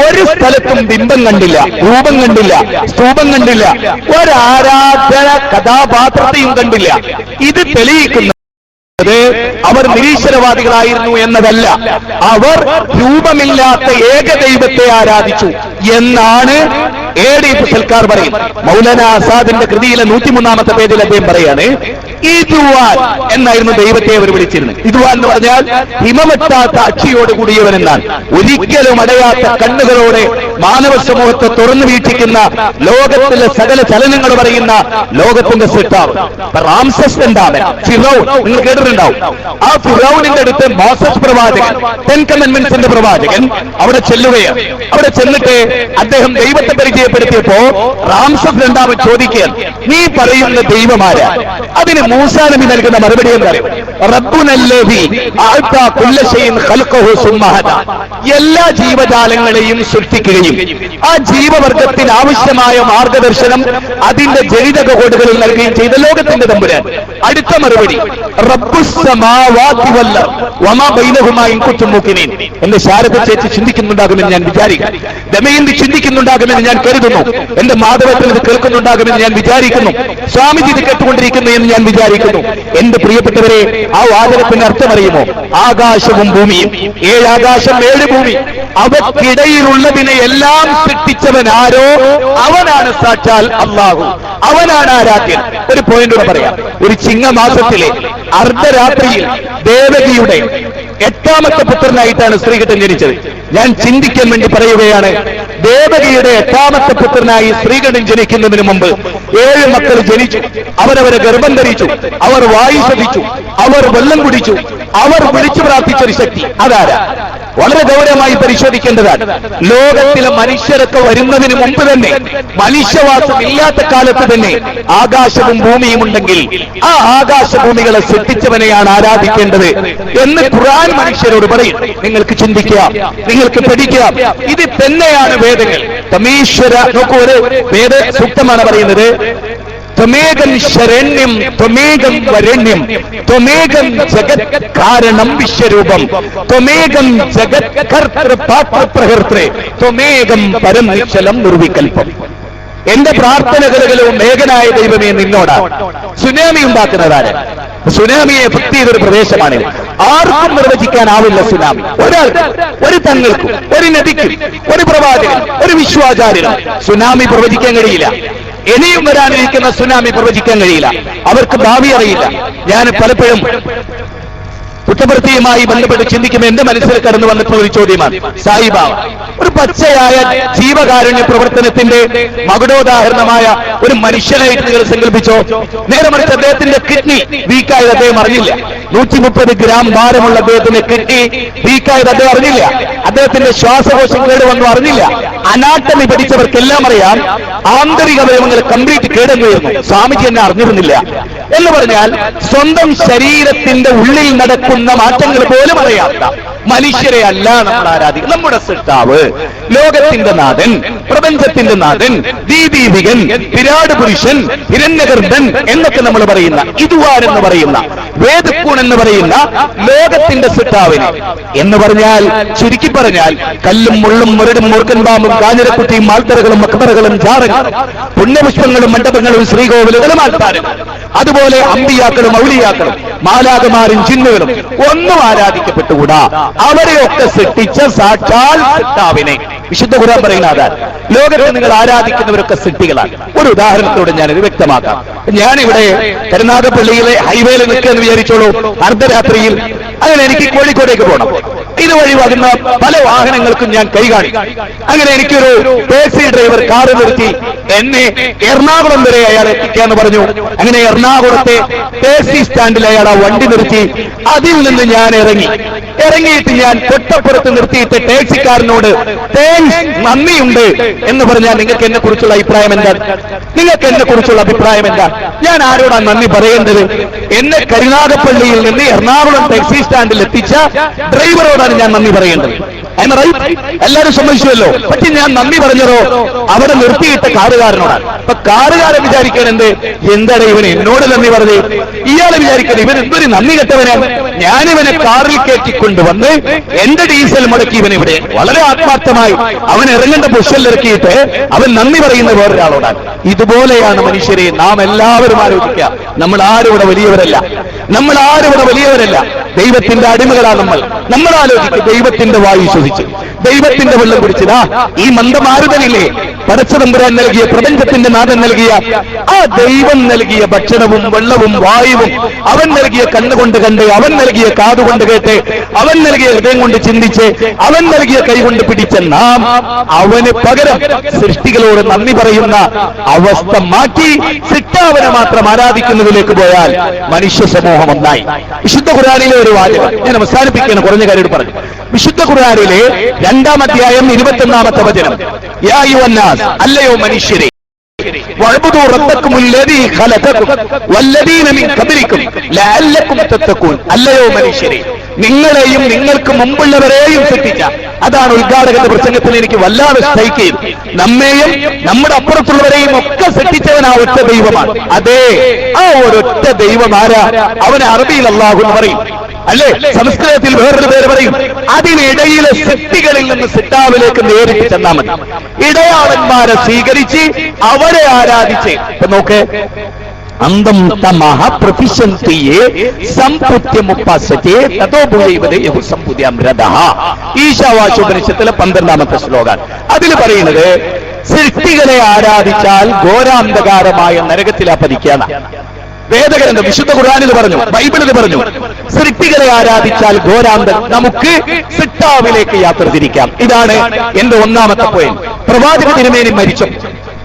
ഒരു സ്ഥലത്തും ബിംബം കണ്ടില്ല, രൂപം കണ്ടില്ല, സ്തൂപം കണ്ടില്ല, ഒരാരാധന കഥാപാത്രത്തെയും കണ്ടില്ല. ഇത് തെളിയിക്കുന്ന അവർ നിരീശ്വരവാദികളായിരുന്നു എന്നതല്ല, അവർ രൂപമില്ലാത്ത ഏകദൈവത്തെ ആരാധിച്ചു എന്നാണ് എ.ഡി. പുസൽക്കാർ പറയും. മൗലാന ആസാദിന്റെ കൃതിയിലെ 103-ാമത്തെ പേജിൽ അദ്ദേഹം പറയാണ്, ഇതുവാൻ എന്നായിരുന്നു ദൈവത്തെ അവർ വിളിച്ചിരുന്നത്. ഇതുവാൻ എന്ന് പറഞ്ഞാൽ ഹിമവെട്ടാത്ത അക്ഷിയോട് കൂടിയവൻ എന്നാണ്. ഒരിക്കലും അടയാത്ത കണ്ണുകളോടെ മാനവ സമൂഹത്തെ തുറന്നു വീക്ഷിക്കുന്ന, ലോകത്തിലെ സകല ചലനങ്ങൾ പറയുന്ന ലോകത്തിന്റെ സൃഷ്ടാവ് റാംസസ് എന്താണ്? ഫിറൗൻ, നിങ്ങൾ കേട്ടിട്ടുണ്ടാവും. ആ ഫിറൗനിന്റെ അടുത്ത് മോസസ് പ്രവാചകൻ, 10 കമാൻഡ്മെന്റ്സിന്റെ പ്രവാചകൻ അവിടെ ചെല്ലുകയാണ്. അവിടെ ചെന്നിട്ട് അദ്ദേഹം ദൈവത്തെ പരിചയപ്പെടുത്തിയപ്പോ റാംസസ് രണ്ടാമൻ ചോദിക്കുകയാണ്, നീ പറയുന്ന ദൈവമാരാ? അതിന് മൂസാ നബി നൽകുന്ന മറുപടി എന്താ? റബ്ബുനല്ലദീ അഅതാ കുല്ല ശൈഇൻ ഖൽഖഹു സുമ്മ ഹദാ, എല്ലാ ജീവജാലങ്ങളെയും സൃഷ്ടിക്കുകയും ആ ജീവവർഗത്തിന് ആവശ്യമായ മാർഗദർശനം അതിന്റെ ജനിതക കോഡുകളിൽ നൽകുകയും ചെയ്ത ലോകത്തിന്റെ തമ്പുരാൻ. അടുത്ത മറുപടി, റബ്ബുസ് സമാവാതി വൽ അർദ് വമാ ബൈനഹുമാ ഇൻ കുൻതും മൂഖിനീൻ. എന്റെ ശാരദ ചേച്ചി ചിന്തിക്കുന്നുണ്ടാകുമെന്ന് ഞാൻ വിചാരിക്കുന്നു, ദമയന്തി ചിന്തിക്കുന്നുണ്ടാകുമെന്ന് ഞാൻ കരുതുന്നു, എന്റെ മാധവത്തിൽ ഇത് കേൾക്കുന്നുണ്ടാകുമെന്ന് ഞാൻ വിചാരിക്കുന്നു, സ്വാമിജി ഇത് കേട്ടുകൊണ്ടിരിക്കുന്നു എന്ന് ഞാൻ വിചാരിക്കുന്നു. എന്റെ പ്രിയപ്പെട്ടവരെ, ആ വാചകത്തിന് അർത്ഥമറിയുമോ? ആകാശവും ഭൂമിയും, 7 ആകാശം 7 ഭൂമി, അവക്കിടയിലുള്ളതിനെ എല്ലാം സൃഷ്ടിച്ചവൻ ആരോ അവനാണ് സാക്ഷാൽ അല്ലാഹു, അവനാണ് ആരാധ്യൻ. ഒരു പോയിന്റ് പറയാം. ഒരു ചിങ്ങമാസത്തിലെ അർദ്ധരാത്രിയിൽ ദേവകിയുടെ 8ാമത്തെ പുത്രനായിട്ടാണ് ശ്രീകൃഷ്ണൻ ജനിച്ചത്. ഞാൻ ചിന്തിക്കാൻ വേണ്ടി പറയുകയാണ്, ദേവകിയുടെ 8ാമത്തെ പുത്രനായി ശ്രീകണ്ഠൻ ജനിക്കുന്നതിന് മുമ്പ് 7 മക്കൾ ജനിച്ചു. അവരവരെ ഗർഭം ധരിച്ചു, അവർ വായു ശ്രദ്ധിച്ചു, അവർ വെള്ളം കുടിച്ചു, അവർ വിളിച്ചു പ്രാർത്ഥിച്ചൊരു ശക്തി. അതാരാ? വളരെ ഗൗരവമായി പരിശോധിക്കേണ്ടതാണ്. ലോകത്തിലെ മനുഷ്യരൊക്കെ വരുന്നതിന് മുമ്പ് തന്നെ, മനുഷ്യവാസം ഇല്ലാത്ത കാലത്ത് തന്നെ ആകാശവും ഭൂമിയും ഉണ്ടെങ്കിൽ ആ ആകാശഭൂമികളെ സൃഷ്ടിച്ചവനെയാണ് ആരാധിക്കേണ്ടത് എന്ന് ഖുർആൻ മനുഷ്യരോട് പറയും. നിങ്ങൾക്ക് ചിന്തിക്കാം, നിങ്ങൾക്ക് പഠിക്കാം. ഇത് തന്നെയാണ് വേദങ്ങൾ. തമീശ്വര നോക്കൂ, ഒരു വേദ സൂക്തമാണ് പറയുന്നത്. ത്വമേകം ശരണ്യം ത്വമേകം വരണ്യം ത്വമേകം ജഗത് കാരണം വിശ്വരൂപം ത്വമേകം ജഗത് കർത്തൃ പാത്ര പ്രകൃതേ ത്വമേകം പരം നിശ്ചലം നിർവികൽപ്പം. എന്റെ പ്രാർത്ഥനകളും മേഘനായ ദൈവമേ നിന്നോടാണ്. സുനാമി ഉണ്ടാക്കുന്നതാണ്. സുനാമിയെ എഫക്ട് ചെയ്തൊരു പ്രദേശമാണിത്. ആർക്കും നിർവചിക്കാനാവില്ല സുനാമി. ഒരാൾക്ക്, ഒരു തങ്ങൾക്കും, ഒരു നദിക്കും, ഒരു പ്രവാചകനും, ഒരു വിശ്വാചാര്യനും സുനാമി പ്രവചിക്കാൻ കഴിയില്ല. ഇനിയും വരാനിരിക്കുന്ന സുനാമി പ്രവചിക്കാൻ കഴിയില്ല. അവർക്ക് ഭാവി അറിയില്ല. ഞാൻ പലപ്പോഴും കുറ്റപ്രവൃത്തിയുമായി ബന്ധപ്പെട്ട് ചിന്തിക്കുമ്പോൾ എന്റെ മനസ്സിൽ കടന്നു വന്നിട്ടുള്ള ഒരു ചോദ്യമാണ്. സായിബാബ ഒരു പച്ചയായ ജീവകാരുണ്യ പ്രവർത്തനത്തിന്റെ മകുടോദാഹരണമായ ഒരു മനുഷ്യനായിട്ട് നിങ്ങൾ സങ്കല്പിച്ചോ? നേരെ മറിച്ച് അദ്ദേഹത്തിന്റെ കിഡ്നി വീക്കായത് അദ്ദേഹം അറിഞ്ഞില്ല. 130 ഗ്രാം ഭാരമുള്ള അദ്ദേഹത്തിന്റെ കിഡ്നി വീക്കായത് അദ്ദേഹം അറിഞ്ഞില്ല. അദ്ദേഹത്തിന്റെ ശ്വാസകോശം കേടുവന്നു അറിഞ്ഞില്ല. അനാട്ടമി പഠിച്ചവർക്കെല്ലാം അറിയാം, ആന്തരിക അവയവങ്ങൾ കംപ്ലീറ്റ് കേടുവന്നു. സ്വാമിജി എന്നെ അറിഞ്ഞിരുന്നില്ല എന്ന് പറഞ്ഞാൽ സ്വന്തം ശരീരത്തിന്റെ ഉള്ളിൽ നടക്കുന്ന മാറ്റങ്ങൾ പോലും അറിയാത്ത മനുഷ്യരെ അല്ല നമ്മൾ ആരാധിക്കുന്നത്. നമ്മുടെ സൃഷ്ടാവ്, ലോകത്തിന്റെ നാഥൻ, പ്രപഞ്ചത്തിന്റെ നാഥൻ, ദീദീവികൻ, വിരാട് പുരുഷൻ, ഹിരണ്യഗർഭൻ എന്നൊക്കെ നമ്മൾ പറയുന്ന, ഇതുവാൻ എന്ന് പറയുന്ന, വേദക്കൂൺ എന്ന് പറയുന്ന ലോകത്തിന്റെ സൃഷ്ടാവിനെ എന്ന് പറഞ്ഞാൽ, ചുരുക്കി പറഞ്ഞാൽ, കല്ലും മുള്ളും മുരടും മൂർക്കൻ പാമ്പും കാഞ്ഞിരക്കുട്ടിയും മാൽത്തറകളും മക്ബറകളും ജാറങ്ങളും പുണ്യപുഷ്പങ്ങളും മണ്ഡപങ്ങളും ശ്രീകോവിലുകളും ആൾക്കാരും, അതുപോലെ അമ്പിയാക്കളും ഔലിയാക്കളും മാലാകമാരും ജിന്നുകളും ഒന്നും ആരാധിക്കപ്പെട്ടുകൂടാ. അവരെയൊക്കെ സൃഷ്ടിച്ച സാക്ഷാൽ സൃഷ്ടാവിനെ വിശുദ്ധ ഖുർആൻ പറയുന്ന അതാണ്. ലോകത്തിൽ നിങ്ങൾ ആരാധിക്കുന്നവരൊക്കെ സൃഷ്ടികളാണ്. ഒരു ഉദാഹരണത്തോടെ ഞാനിത് വ്യക്തമാക്കാം. ഞാനിവിടെ കരുനാഗപ്പള്ളിയിലെ ഹൈവേയിൽ നിൽക്കുമെന്ന് വിചാരിച്ചോളൂ, അർദ്ധരാത്രിയിൽ. അങ്ങനെ എനിക്ക് കോഴിക്കോടേക്ക് പോകണം. ഇതുവഴി വരുന്ന പല വാഹനങ്ങൾക്കും ഞാൻ കൈകാണി. അങ്ങനെ എനിക്കൊരു ടാക്സി ഡ്രൈവർ കാറ് നിർത്തി എന്നെ എറണാകുളം വരെ അയാൾ എത്തിക്കാന്ന് പറഞ്ഞു. അങ്ങനെ എറണാകുളത്തെ ടാക്സി സ്റ്റാൻഡിൽ അയാൾ ആ വണ്ടി നിർത്തി. അതിൽ നിന്ന് ഞാൻ ഇറങ്ങിയിട്ട് ഞാൻ തൊട്ടപ്പുറത്ത് നിർത്തിയിട്ട് ടാക്സിക്കാരനോട് നന്ദിയുണ്ട് എന്ന് പറഞ്ഞാൽ നിങ്ങൾക്ക് എന്നെ കുറിച്ചുള്ള അഭിപ്രായം എന്താണ്? നിങ്ങൾക്ക് എന്നെ കുറിച്ചുള്ള അഭിപ്രായം എന്താ? ഞാൻ ആരോടാണ് നന്ദി പറയേണ്ടത്? എന്നെ കരുനാഗപ്പള്ളിയിൽ നിന്ന് എറണാകുളം ടാക്സി സ്റ്റാൻഡിൽ എത്തിച്ച ഡ്രൈവറോടാണ് ഞാൻ നന്ദി പറയേണ്ടത്. എല്ലാവരും സമ്മതിച്ചുവല്ലോ. പക്ഷെ ഞാൻ നന്ദി പറഞ്ഞതോ അവിടെ നിർത്തിയിട്ട കാറുകാരനോടാണ്. അപ്പൊ കാറുകാരൻ വിചാരിക്കാൻ എന്താണ് ഇവൻ എന്നോട് നന്ദി പറഞ്ഞത്? ഇയാളെ വിചാരിക്കുന്നത് ഇവൻ എന്തൊരു നന്ദി കെട്ടവനാണ്. ഞാനിവനെ കാറിൽ കയറ്റിക്കൊണ്ടുവന്ന് എന്റെ ഡീസൽ മുടക്കി ഇവനിവിടെ വളരെ ആത്മാർത്ഥമായി അവൻ ഇറങ്ങേണ്ട പൊസിഷനിൽ ഇറക്കിയിട്ട് അവൻ നന്ദി പറയുന്ന വേറൊരാളോടാണ്. ഇതുപോലെയാണ് മനുഷ്യരെ നാം എല്ലാവരും ആലോചിക്കുക. നമ്മൾ ആരും ഇവിടെ വലിയവരല്ല. ദൈവത്തിന്റെ അടിമകളാണ് നമ്മൾ ആലോചിക്കുക. ദൈവത്തിന്റെ വായു ശ്വസിച്ച്, ദൈവത്തിന്റെ വെള്ളം കുടിച്ചതാ ഈ മന്ദമാരുതനില്ലേ പടച്ചതമ്പുരാൻ നൽകിയ, പ്രപഞ്ചത്തിന്റെ നാഥൻ നൽകിയ, ആ ദൈവം നൽകിയ ഭക്ഷണവും വെള്ളവും വായുവും അവൻ നൽകിയ കണ്ണുകൊണ്ട് കണ്ട്, അവൻ നൽകിയ കാതുകൊണ്ട് കേട്ട്, അവൻ നൽകിയ ഹൃദയം കൊണ്ട് ചിന്തിച്ച്, അവൻ നൽകിയ കൈകൊണ്ട് പിടിച്ച നാം അവന് പകരം സൃഷ്ടികളോട് നന്ദി പറയുന്ന അവസ്ഥ മാറ്റി സൃഷ്ടാവിനെ മാത്രം ആരാധിക്കുന്നതിലേക്ക് പോയാൽ മനുഷ്യ സമൂഹം ഒന്നായി. വിശുദ്ധ ഖുർആനിലെ ഒരു വാചകം ഞാൻ അവസാനിപ്പിക്കുന്ന കുറഞ്ഞ കാര്യം പറഞ്ഞു. വിശുദ്ധ ഖുർആനിലെ 2-ാം അധ്യായം 21-ാമത്തെ വചനം, യാ അയ്യുഹന്നാസ്, അല്ലയോ മനുഷ്യരെ, വഅബ്ദു റബ്ബക്കുമുല്ലദീ ഖലഖകും വല്ലദീന മിൻ ഖബ്ലികും ലഅല്ലകും തത്തഖൂൻ. അല്ലയോ മനുഷ്യരെ, നിങ്ങളെയും നിങ്ങൾക്ക് മുമ്പുള്ളവരെയും സൃഷ്ടിച്ച, അതാണ് ഉദ്ഘാടകന്റെ പ്രസംഗത്തിൽ എനിക്ക് വല്ലാതെ സ്ട്രൈക്ക് ചെയ്തു. നമ്മെയും നമ്മുടെ അപ്പുറത്തുള്ളവരെയും ഒക്കെ സൃഷ്ടിച്ചവൻ ആ ഒറ്റ ദൈവമാണ്. അതേ, ആ ഒരൊറ്റ ദൈവം ആരാ? അവനെ അറബിയിൽ അല്ലാഹു എന്ന് പറയും, അല്ലേ? സംസ്കൃതത്തിൽ വേറൊരു പേര് പറയും. അതിനിടയിലെ സൃഷ്ടികളിൽ നിന്ന് സൃഷ്ടാവിലേക്ക് നേരിട്ട് ചെന്നാൽ മതി. ഇടയാളന്മാരെ സ്വീകരിച്ച് അവരെ ആരാധിച്ച്, ഇപ്പൊ നോക്ക്, അന്തം തമഹ പ്രഫിഷ്യന്തിയെ സമ്പുത്യമുപ്പാസത്തെ തതോഭൂയവദേഹു സമ്പുദ്യമൃതഃ. ഈശാവാസ്യോപനിഷത്തിലെ 12-ാമത്തെ ശ്ലോകം. അതിൽ പറയുന്നത് സൃഷ്ടികളെ ആരാധിച്ചാൽ ഘോരാന്ധകാരമായ നരകത്തിലാ പതിക്കാണ്. വേദഗ്രന്ഥം വിശുദ്ധ ഖുർആനിൽ പറഞ്ഞു, ബൈബിളിൽ പറഞ്ഞു, സൃഷ്ടികളെ ആരാധിച്ചാൽ ഘോരാന്തം. നമുക്ക് സൃഷ്ടാവിലേക്ക് യാത്ര തിരിക്കാം. ഇതാണ് എന്റെ 1-ാമത്തെ പോയിന്റ്. പ്രവാചക തിരുമേനി മരിച്ചു.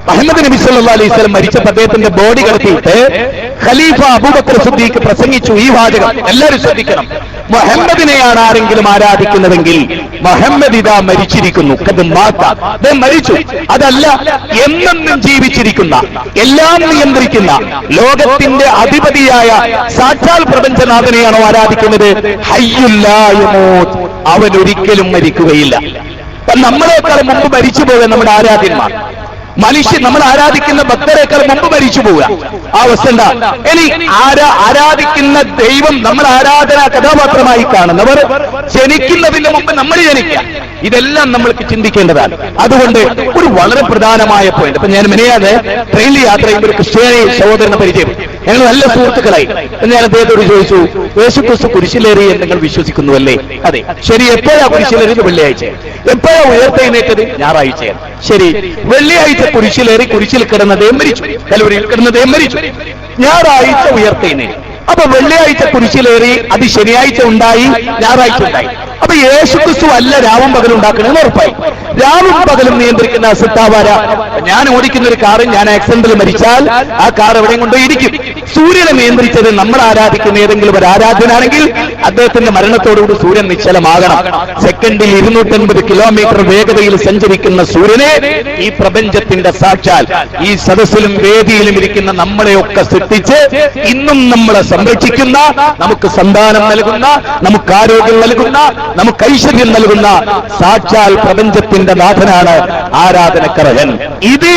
മുഹമ്മദ് നബി സല്ലല്ലാഹു അലൈഹി വസല്ലം മരിച്ചപ്പോൾ അദ്ദേഹത്തിന്റെ ബോഡി കടത്തിയിട്ട് ഖലീഫ അബൂബക്കർ സിദ്ദീഖ് പ്രസംഗിച്ചു ഈ വാചകം, എല്ലാവരും ശ്രദ്ധിക്കണം. മുഹമ്മദിനെയാണ് ആരെങ്കിലും ആരാധിക്കുന്നതെങ്കിൽ മുഹമ്മദ് ഇതാ മരിച്ചിരിക്കുന്നു, അദ്ദേഹം മരിച്ചു. അതല്ല, എന്നെന്നും ജീവിച്ചിരിക്കുന്ന, എല്ലാം നിയന്ത്രിക്കുന്ന ലോകത്തിന്റെ അധിപതിയായ സാക്ഷാൽ പ്രപഞ്ചനാഥനെയാണോ ആരാധിക്കുന്നത്? ഹയ്യുൽ ലാ യമൂത്ത്, അവൻ ഒരിക്കലും മരിക്കുകയില്ല. നമ്മളെക്കാൾ മുമ്പ് മരിച്ചു പോകാൻ നമ്മുടെ ആരാധ്യന്മാർ, മനുഷ്യൻ നമ്മൾ ആരാധിക്കുന്ന ഭക്തരെക്കാൾ മുമ്പ് മരിച്ചു പോവുക. ആ അവസ്ഥ എന്താ? ഇനി ആരാധിക്കുന്ന ദൈവം നമ്മൾ ആരാധനാ കഥാപാത്രമായി കാണുന്നവർ ജനിക്കുന്നതിന് മുമ്പ് നമ്മൾ ജനിക്കുക, ഇതെല്ലാം നമ്മൾക്ക് ചിന്തിക്കേണ്ടതാണ്. അതുകൊണ്ട് ഒരു വളരെ പ്രധാനമായ പോയിന്റ്, ഇപ്പൊ ഞാൻ മെനയാതെ ട്രെയിനിൽ യാത്ര ചെയ്യുമ്പോൾ ഒരു ക്രിസ്ത്യാനി സഹോദരനെ പരിചയം, ഞങ്ങൾ നല്ല സുഹൃത്തുക്കളായി. ഞാൻ അദ്ദേഹത്തോട് ചോദിച്ചു, യേശുക്രിസ്തു കുരിശിലേറി എന്ന് നിങ്ങൾ വിശ്വസിക്കുന്നുവല്ലേ? അതെ. ശരി, എപ്പോഴാ കുരിശിലേറിയത്? വെള്ളിയാഴ്ച. എപ്പോഴാ ഉയർത്തെഴുന്നേറ്റത്? ഞായറാഴ്ചയാണ്. ശരി, വെള്ളിയാഴ്ച കുരിശിലേറി, കുരിശിൽ കിടന്നതേ മരിച്ചു, കലവറിയിൽ കിടന്നതേ മരിച്ചു. ഞായറാഴ്ച ഉയർത്തെഴുന്നേറ്റു. അപ്പൊ വെള്ളിയാഴ്ച കുരിശിലേറി, അത് ശനിയാഴ്ച ഉണ്ടായി, ഞായറാഴ്ച ഉണ്ടായി. അപ്പൊ യേശുക്രിസ്തു അല്ല രാവും പകലും ഉണ്ടാക്കണമെന്ന് ഉറപ്പായി. രാവും പകലും നിയന്ത്രിക്കുന്ന സിത്താവാര. ഞാൻ ഓടിക്കുന്ന ഒരു കാറ്, ഞാൻ ആക്സിഡന്റിൽ മരിച്ചാൽ ആ കാർ എവിടെയും കൊണ്ടുപോയി ഇരിക്കും. സൂര്യനെ നിയന്ത്രിച്ചത് നമ്മൾ ആരാധിക്കുന്ന ഏതെങ്കിലും ഒരു ആരാധനാണെങ്കിൽ അദ്ദേഹത്തിന്റെ മരണത്തോടുകൂടി സൂര്യൻ നിശ്ചലമാകണം. സെക്കൻഡിൽ 250 കിലോമീറ്റർ വേഗതയിൽ സഞ്ചരിക്കുന്ന സൂര്യനെ ഈ പ്രപഞ്ചത്തിന്റെ സാക്ഷാൽ ഈ സദസ്സിലും വേദിയിലും ഇരിക്കുന്ന നമ്മളെയൊക്കെ സൃഷ്ടിച്ച് ഇന്നും നമ്മളെ സംരക്ഷിക്കുന്ന, നമുക്ക് സന്താനം നൽകുന്ന, നമുക്ക് ആരോഗ്യം നൽകുന്ന, നമുക്ക് ഐശ്വര്യം നൽകുന്ന സാക്ഷാൽ പ്രപഞ്ചത്തിന്റെ നാഥനാണ് ആരാധനക്കർഹൻ. ഇത്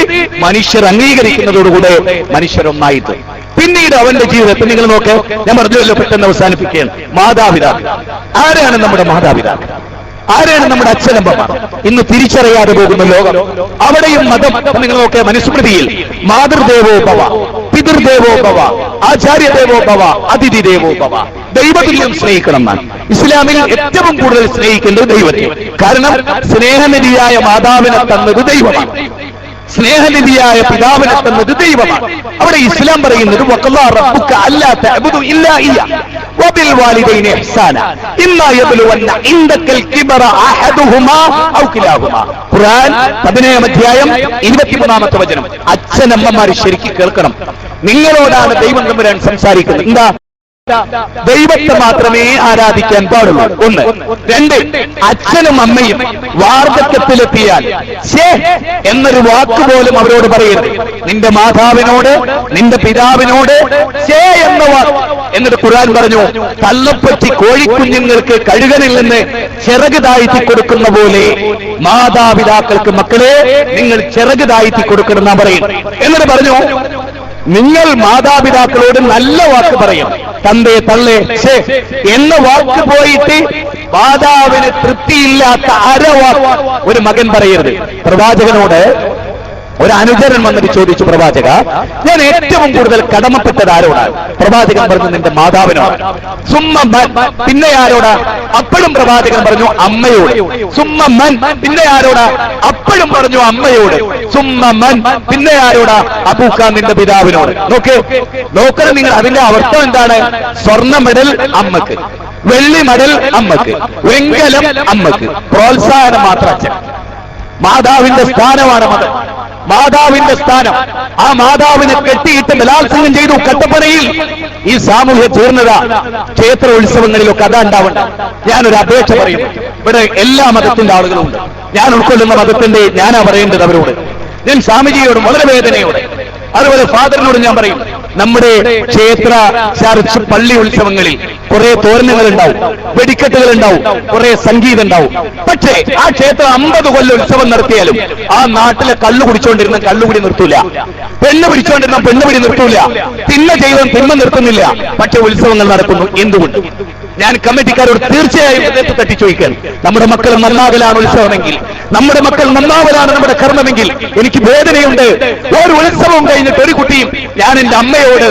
മനുഷ്യർ അംഗീകരിക്കുന്നതോടുകൂടെ മനുഷ്യരൊന്നായിട്ട് പിന്നീട് അവന്റെ ജീവിതത്തിൽ നിങ്ങൾ നോക്ക്, ഞാൻ പറഞ്ഞല്ലോ പെട്ടെന്ന് അവസാനിപ്പിക്കുകയാണ്. മാതാപിതാക്കൾ ആരാണ്? നമ്മുടെ മാതാപിതാക്കൾ ആരാണ്? നമ്മുടെ അച്ഛനമ്മമാർ. ഇന്ന് തിരിച്ചറിയാതെ പോകുന്ന ലോകം, അവിടെയും മതം. നിങ്ങൾ നോക്കിയ മനുസ്മൃതിയിൽ മാതൃദേവോ ഭവ, പിതൃദേവോ ഭവ, ആചാര്യദേവോ ഭവ, അതിഥി ദേവോ ഭവ. ദൈവതുല്യം സ്നേഹിക്കണം എന്നാണ്. ഇസ്ലാമിൽ ഏറ്റവും കൂടുതൽ സ്നേഹിക്കേണ്ടത് ദൈവത്തെ. കാരണം സ്നേഹനിധിയായ മാതാവിനെ തന്നത് ദൈവമാണ്, സ്നേഹനിധിയായ പിതാവിനെ തന്നത് ദൈവമാണ്. അവിടെ ഇസ്ലാം പറയുന്നത് വഖല്ലാ റബ്ബുക അല്ലാ തഅബുദു ഇല്ലാ ഇയ്യാഹ് വബിൽ വാലിദൈനി ഇഹ്സാന ഇമ്മാ യബ്ലുവന്ന ഇൻദകൽ കിബറ അഹദുഹുമാ ഔ കിലാഹുമാ. ഖുർആൻ 17 അധ്യായം 23-ാമത്തെ വചനം. അച്ഛനമ്മമാർ ശരിക്കും കേൾക്കണം. നിങ്ങളോടാണ് ദൈവം തമ്പുരാൻ സംസാരിക്കുന്നത്. എന്താ? ദൈവത്തെ മാത്രമേ ആരാധിക്കാൻ പാടുള്ളൂ. ഒന്ന്. രണ്ട്, അച്ഛനും അമ്മയും വാർദ്ധക്യത്തിലെത്തിയാൽ ശേ എന്നൊരു വാക്കുപോലും അവരോട് പറയരുത്. നിന്റെ മാതാവിനോട്, നിന്റെ പിതാവിനോട് ശേ എന്ന വാക്ക്. എന്നിട്ട് ഖുർആൻ പറഞ്ഞു, തള്ളപ്പറ്റി കോഴിക്കുഞ്ഞുങ്ങൾക്ക് കഴുകനിൽ നിന്ന് ചിറക് താഴ്ത്തി കൊടുക്കുന്ന പോലെ മാതാപിതാക്കൾക്ക് മക്കളെ നിങ്ങൾ ചിറക് താഴ്ത്തി കൊടുക്കണം എന്നാ പറയും. എന്നിട്ട് പറഞ്ഞു, നിങ്ങൾ മാതാപിതാക്കളോട് നല്ല വാക്ക് പറയും. തന്തേ തള്ളേ ശേ എന്ന വാക്ക് പോയിട്ട് മാതാവിന് തൃപ്തിയില്ലാത്ത അരവാക്ക് ഒരു മകൻ പറയരുത്. പ്രവാചകനോട് ഒരു അനുചരൻ വന്നിട്ട് ചോദിച്ചു, പ്രവാചക, ഞാൻ ഏറ്റവും കൂടുതൽ കടമപ്പെട്ടത് ആരോടാണ്? പ്രവാചകൻ പറഞ്ഞു, നിന്റെ മാതാവിനോട്. സുമ്മൻ, പിന്നെ ആരോടാ? അപ്പോഴും പ്രവാചകൻ പറഞ്ഞു, അമ്മയോട്. സുമ്മൻ, പിന്നെ ആരോടാ? അപ്പോഴും പറഞ്ഞു, അമ്മയോട്. സുമ്മൻ, പിന്നെ ആരോടാ? അബൂക്ക, നിന്റെ പിതാവിനോട്. നോക്കണം നിങ്ങൾ. അതിന്റെ അർത്ഥം എന്താണ്? സ്വർണ്ണ മെഡൽ അമ്മക്ക്, വെള്ളി മെഡൽ അമ്മക്ക്, വെങ്കലം അമ്മക്ക്, പ്രോത്സാഹനം മാത്രം അച്ഛൻ. മാതാവിന്റെ സ്ഥാനമാണ് മതം, മാതാവിന്റെ സ്ഥാനം. ആ മാതാവിനെ കെട്ടിയിട്ട് ബലാത്സംഗം ചെയ്തു കട്ടപ്പനയിൽ. ഈ സാമൂഹ്യ പൂർണ്ണത ക്ഷേത്ര ഉത്സവങ്ങളിലൊക്കെ അതാ ഉണ്ടാവണ്ട. ഞാനൊരു അപേക്ഷ പറയും. ഇവിടെ എല്ലാ മതത്തിന്റെ ആളുകളും ഉണ്ട്. ഞാൻ ഉൾക്കൊള്ളുന്ന മതത്തിന്റെ ഞാനാ പറയേണ്ടത് അവരോട്. ഞാൻ സ്വാമിജിയോടും വളരെ വേദനയോടെ, അതുപോലെ ഫാദറിനോട് ഞാൻ പറയും, നമ്മുടെ ക്ഷേത്ര, ചർച്ച്, പള്ളി ഉത്സവങ്ങളിൽ കുറെ തോരണങ്ങൾ ഉണ്ടാവും, വെടിക്കെട്ടുകൾ ഉണ്ടാവും, കുറെ സംഗീതം ഉണ്ടാവും. പക്ഷേ ആ ക്ഷേത്രം 50 കൊല്ലം ഉത്സവം നടത്തിയാലും ആ നാട്ടിലെ കള്ളു കുടിച്ചുകൊണ്ടിരുന്ന കള്ളുകുടി നിർത്തൂല, പെണ്ണ് പിടിച്ചുകൊണ്ടിരുന്ന പെണ്ണുപിടി നിർത്തൂല, തിന്മ ചെയ്തവൻ തിന്മ നിർത്തുന്നില്ല. പക്ഷെ ഉത്സവങ്ങൾ നടക്കുന്നു. എന്തുകൊണ്ട്? ഞാൻ കമ്മിറ്റിക്കാരോട് തീർച്ചയായും ഹൃദയത്തെ തട്ടി ചോദിക്കാൻ, നമ്മുടെ മക്കൾ നന്നാകലാണ് ഉത്സവമെങ്കിൽ, നമ്മുടെ മക്കൾ നന്നാവലാണ് നമ്മുടെ കർമ്മമെങ്കിൽ എനിക്ക് വേദനയുണ്ട്. ഒരു ഉത്സവം കഴിഞ്ഞിട്ട് ഒരു കുട്ടിയും ഞാൻ എന്റെ അമ്മയോട്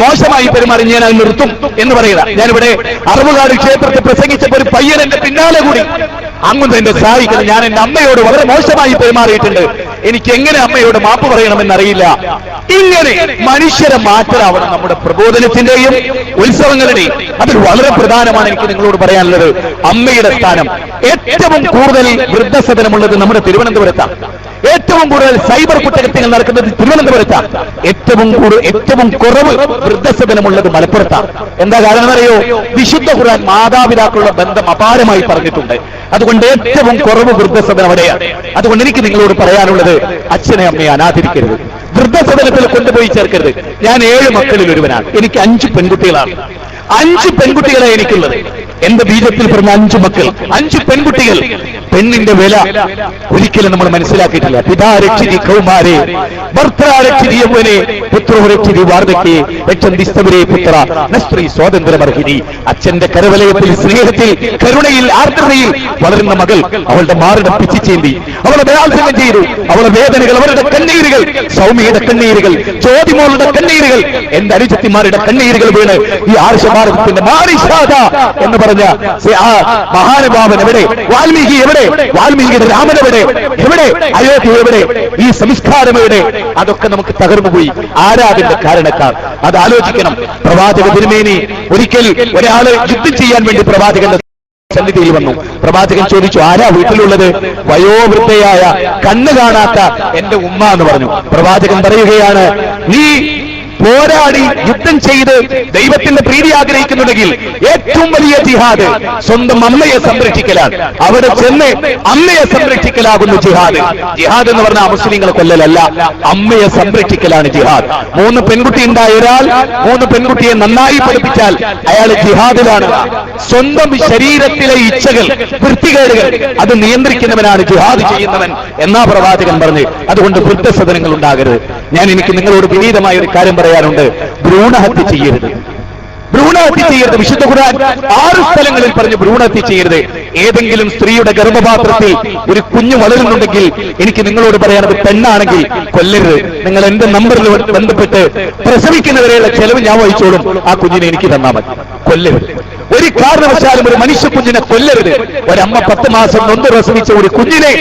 മോശമായി പെരുമാറി ഞാൻ അത് നിർത്തും എന്ന് പറയുക. ഞാനിവിടെ അറവുകാട് ക്ഷേത്രത്തിൽ പ്രസംഗിച്ചപ്പോൾ ഒരു പയ്യൻ എന്റെ പിന്നാലെ കൂടി അങ്ങോട്ട് എന്റെ സഹായിക്കുന്നത്, ഞാൻ എന്റെ അമ്മയോട് വളരെ മോശമായി പെരുമാറിയിട്ടുണ്ട്, എനിക്ക് എങ്ങനെ അമ്മയോട് മാപ്പ് പറയണമെന്നറിയില്ല. ഇങ്ങനെ മനുഷ്യരെ മാറ്റലാവണം നമ്മുടെ പ്രബോധനത്തിന്റെയും ഉത്സവങ്ങളുടെയും. അതിൽ വളരെ പ്രധാനമാണ് എനിക്ക് നിങ്ങളോട് പറയാനുള്ളത് അമ്മയുടെ സ്ഥാനം. ഏറ്റവും കൂടുതൽ വൃദ്ധസദനമുള്ളത് നമ്മുടെ തിരുവനന്തപുരത്താണ്. ഏറ്റവും കൂടുതൽ സൈബർ കുറ്റകൃത്യങ്ങൾ നടക്കുന്നത് തിരുവനന്തപുരത്താണ്. ഏറ്റവും കുറവ് വൃദ്ധസദനമുള്ളത് മലപ്പുറത്താണ്. എന്താ കാരണം അറിയോ? വിശുദ്ധ ഖുർആൻ മാതാപിതാക്കളുടെ ബന്ധം അപാരമായി പറഞ്ഞിട്ടുണ്ട്. അതുകൊണ്ട് ഏറ്റവും കുറവ് വൃദ്ധസദനം അവിടെയാണ്. അതുകൊണ്ട് എനിക്ക് നിങ്ങളോട് പറയാനുള്ളത്, അച്ഛനെ അമ്മയെ അനാദരിക്കരുത്, വൃദ്ധസദനത്തിൽ കൊണ്ടുപോയി ചേർക്കരുത്. ഞാൻ 7 മക്കളിൽ ഒരുവനാണ്. എനിക്ക് 5 പെൺകുട്ടികളാണ്. 5 പെൺകുട്ടികളെ എനിക്കുള്ളത്. എന്റെ ബീജത്തിൽ പറഞ്ഞ 5 മക്കൾ, 5 പെൺകുട്ടികൾ. പെണ്ണിന്റെ വില ഒരിക്കലും നമ്മൾ മനസ്സിലാക്കിയിട്ടില്ല. പിതാ രക്ഷിതി കൗമാരെ ഭർത്താ രക്ഷിതി യൗവനെ പുത്രോ രക്ഷിതി വാർദ്ധക്യേ രക്ഷന്തിസ്തവരേ പുത്ര നസ്ത്രീ സ്വാതന്ത്ര്യമർഹിനി. അച്ഛന്റെ കരവലയത്തിൽ, സ്നേഹത്തിൽ, കരുണയിൽ, ആർദ്രതയിൽ വളരുന്ന മകൾ അവളുടെ മാറിടം പിച്ചിച്ചേന്തി അവളെ ബലാത്സംഗം ചെയ്തു. അവളുടെ വേദനകൾ, അവരുടെ കണ്ണീരുകൾ, സൗമ്യയുടെ കണ്ണീരുകൾ, ജ്യോതിമോളുടെ കണ്ണീരുകൾ, എന്റെ അനുജത്തിമാരുടെ കണ്ണീരുകൾ വീണ് ഈ ആർഷഭാരതത്തിന്റെ മാറിഷാദ എന്ന് പറഞ്ഞ ആ മഹാനുഭാവൻ എവിടെ? വാൽമീകി എവിടെ? വാൽമീകിയുടെ രാമൻ എവിടെ? അയോധ്യ എവിടെ? ഈ സംസ്കാരം എവിടെ? അതൊക്കെ നമുക്ക് തകർന്നുപോയി. ആരാ അതിന്റെ കാരണക്കാർ? അത് ആലോചിക്കണം. പ്രവാചക തിരുമേനി ഒരിക്കൽ ഒരാള് യുദ്ധം ചെയ്യാൻ വേണ്ടി പ്രവാചകന്റെ സന്നിധിയിൽ വന്നു. പ്രവാചകൻ ചോദിച്ചു, ആരാ വീട്ടിലുള്ളത്? വയോവൃദ്ധയായ കണ്ണ് കാണാത്ത എന്റെ ഉമ്മ എന്ന് പറഞ്ഞു. പ്രവാചകൻ പറയുകയാണ്, നീ പോരാടി യുദ്ധം ചെയ്ത് ദൈവത്തിന്റെ പ്രീതി ആഗ്രഹിക്കുന്നുണ്ടെങ്കിൽ ഏറ്റവും വലിയ ജിഹാദ് സ്വന്തം അമ്മയെ സംരക്ഷിക്കലാണ്. അവിടെ ചെന്ന് അമ്മയെ സംരക്ഷിക്കലാകുന്നു ജിഹാദ്. ജിഹാദ് എന്ന് പറഞ്ഞാൽ മുസ്ലിങ്ങളെ കൊല്ലലല്ല, അമ്മയെ സംരക്ഷിക്കലാണ് ജിഹാദ്. 3 പെൺകുട്ടി ഉണ്ടായ ഒരാൾ 3 പെൺകുട്ടിയെ നന്നായി പഠിപ്പിച്ചാൽ അയാൾ ജിഹാദിലാണ്. സ്വന്തം ശരീരത്തിലെ ഇച്ഛകൾ, വൃത്തികേടുകൾ അത് നിയന്ത്രിക്കുന്നവനാണ് ജിഹാദ് ചെയ്യുന്നവൻ എന്നാ പ്രവാചകൻ പറഞ്ഞു. അതുകൊണ്ട് വൃദ്ധസദനങ്ങൾ ഉണ്ടാകരുത്. എനിക്ക് നിങ്ങളോട് വിനീതമായ ഒരു കാര്യം പറയാനുണ്ട്. ഭ്രൂണഹത്യ ചെയ്യരുത്. ഭ്രൂണഹത്യ ചെയ്യരുത്. വിശുദ്ധ ഖുർആൻ 6 സ്ഥലങ്ങളിൽ പറഞ്ഞു ഭ്രൂണഹത്യ ചെയ്യരുത്. ഏതെങ്കിലും സ്ത്രീയുടെ ഗർഭപാത്രത്തിൽ ഒരു കുഞ്ഞ് വളരുന്നുണ്ടെങ്കിൽ എനിക്ക് നിങ്ങളോട് പറയാനത് പെണ്ണാണെങ്കിൽ കൊല്ലരുത്. നിങ്ങൾ എന്റെ നമ്പറിൽ ബന്ധപ്പെട്ട് പ്രസവിക്കുന്നവരെയുള്ള ചെലവ് ഞാൻ വഹിച്ചോളും. ആ കുഞ്ഞിനെ എനിക്ക് തന്നാൽ മതി. കൊല്ലരുത്. ഒരു കാരണവശാലും ഒരു മനുഷ്യ കുഞ്ഞിനെ കൊല്ലരുത്. ഒരമ്മ 10 മാസം നൊന്ത് പ്രസവിച്ച ഒരു കുഞ്ഞിനെ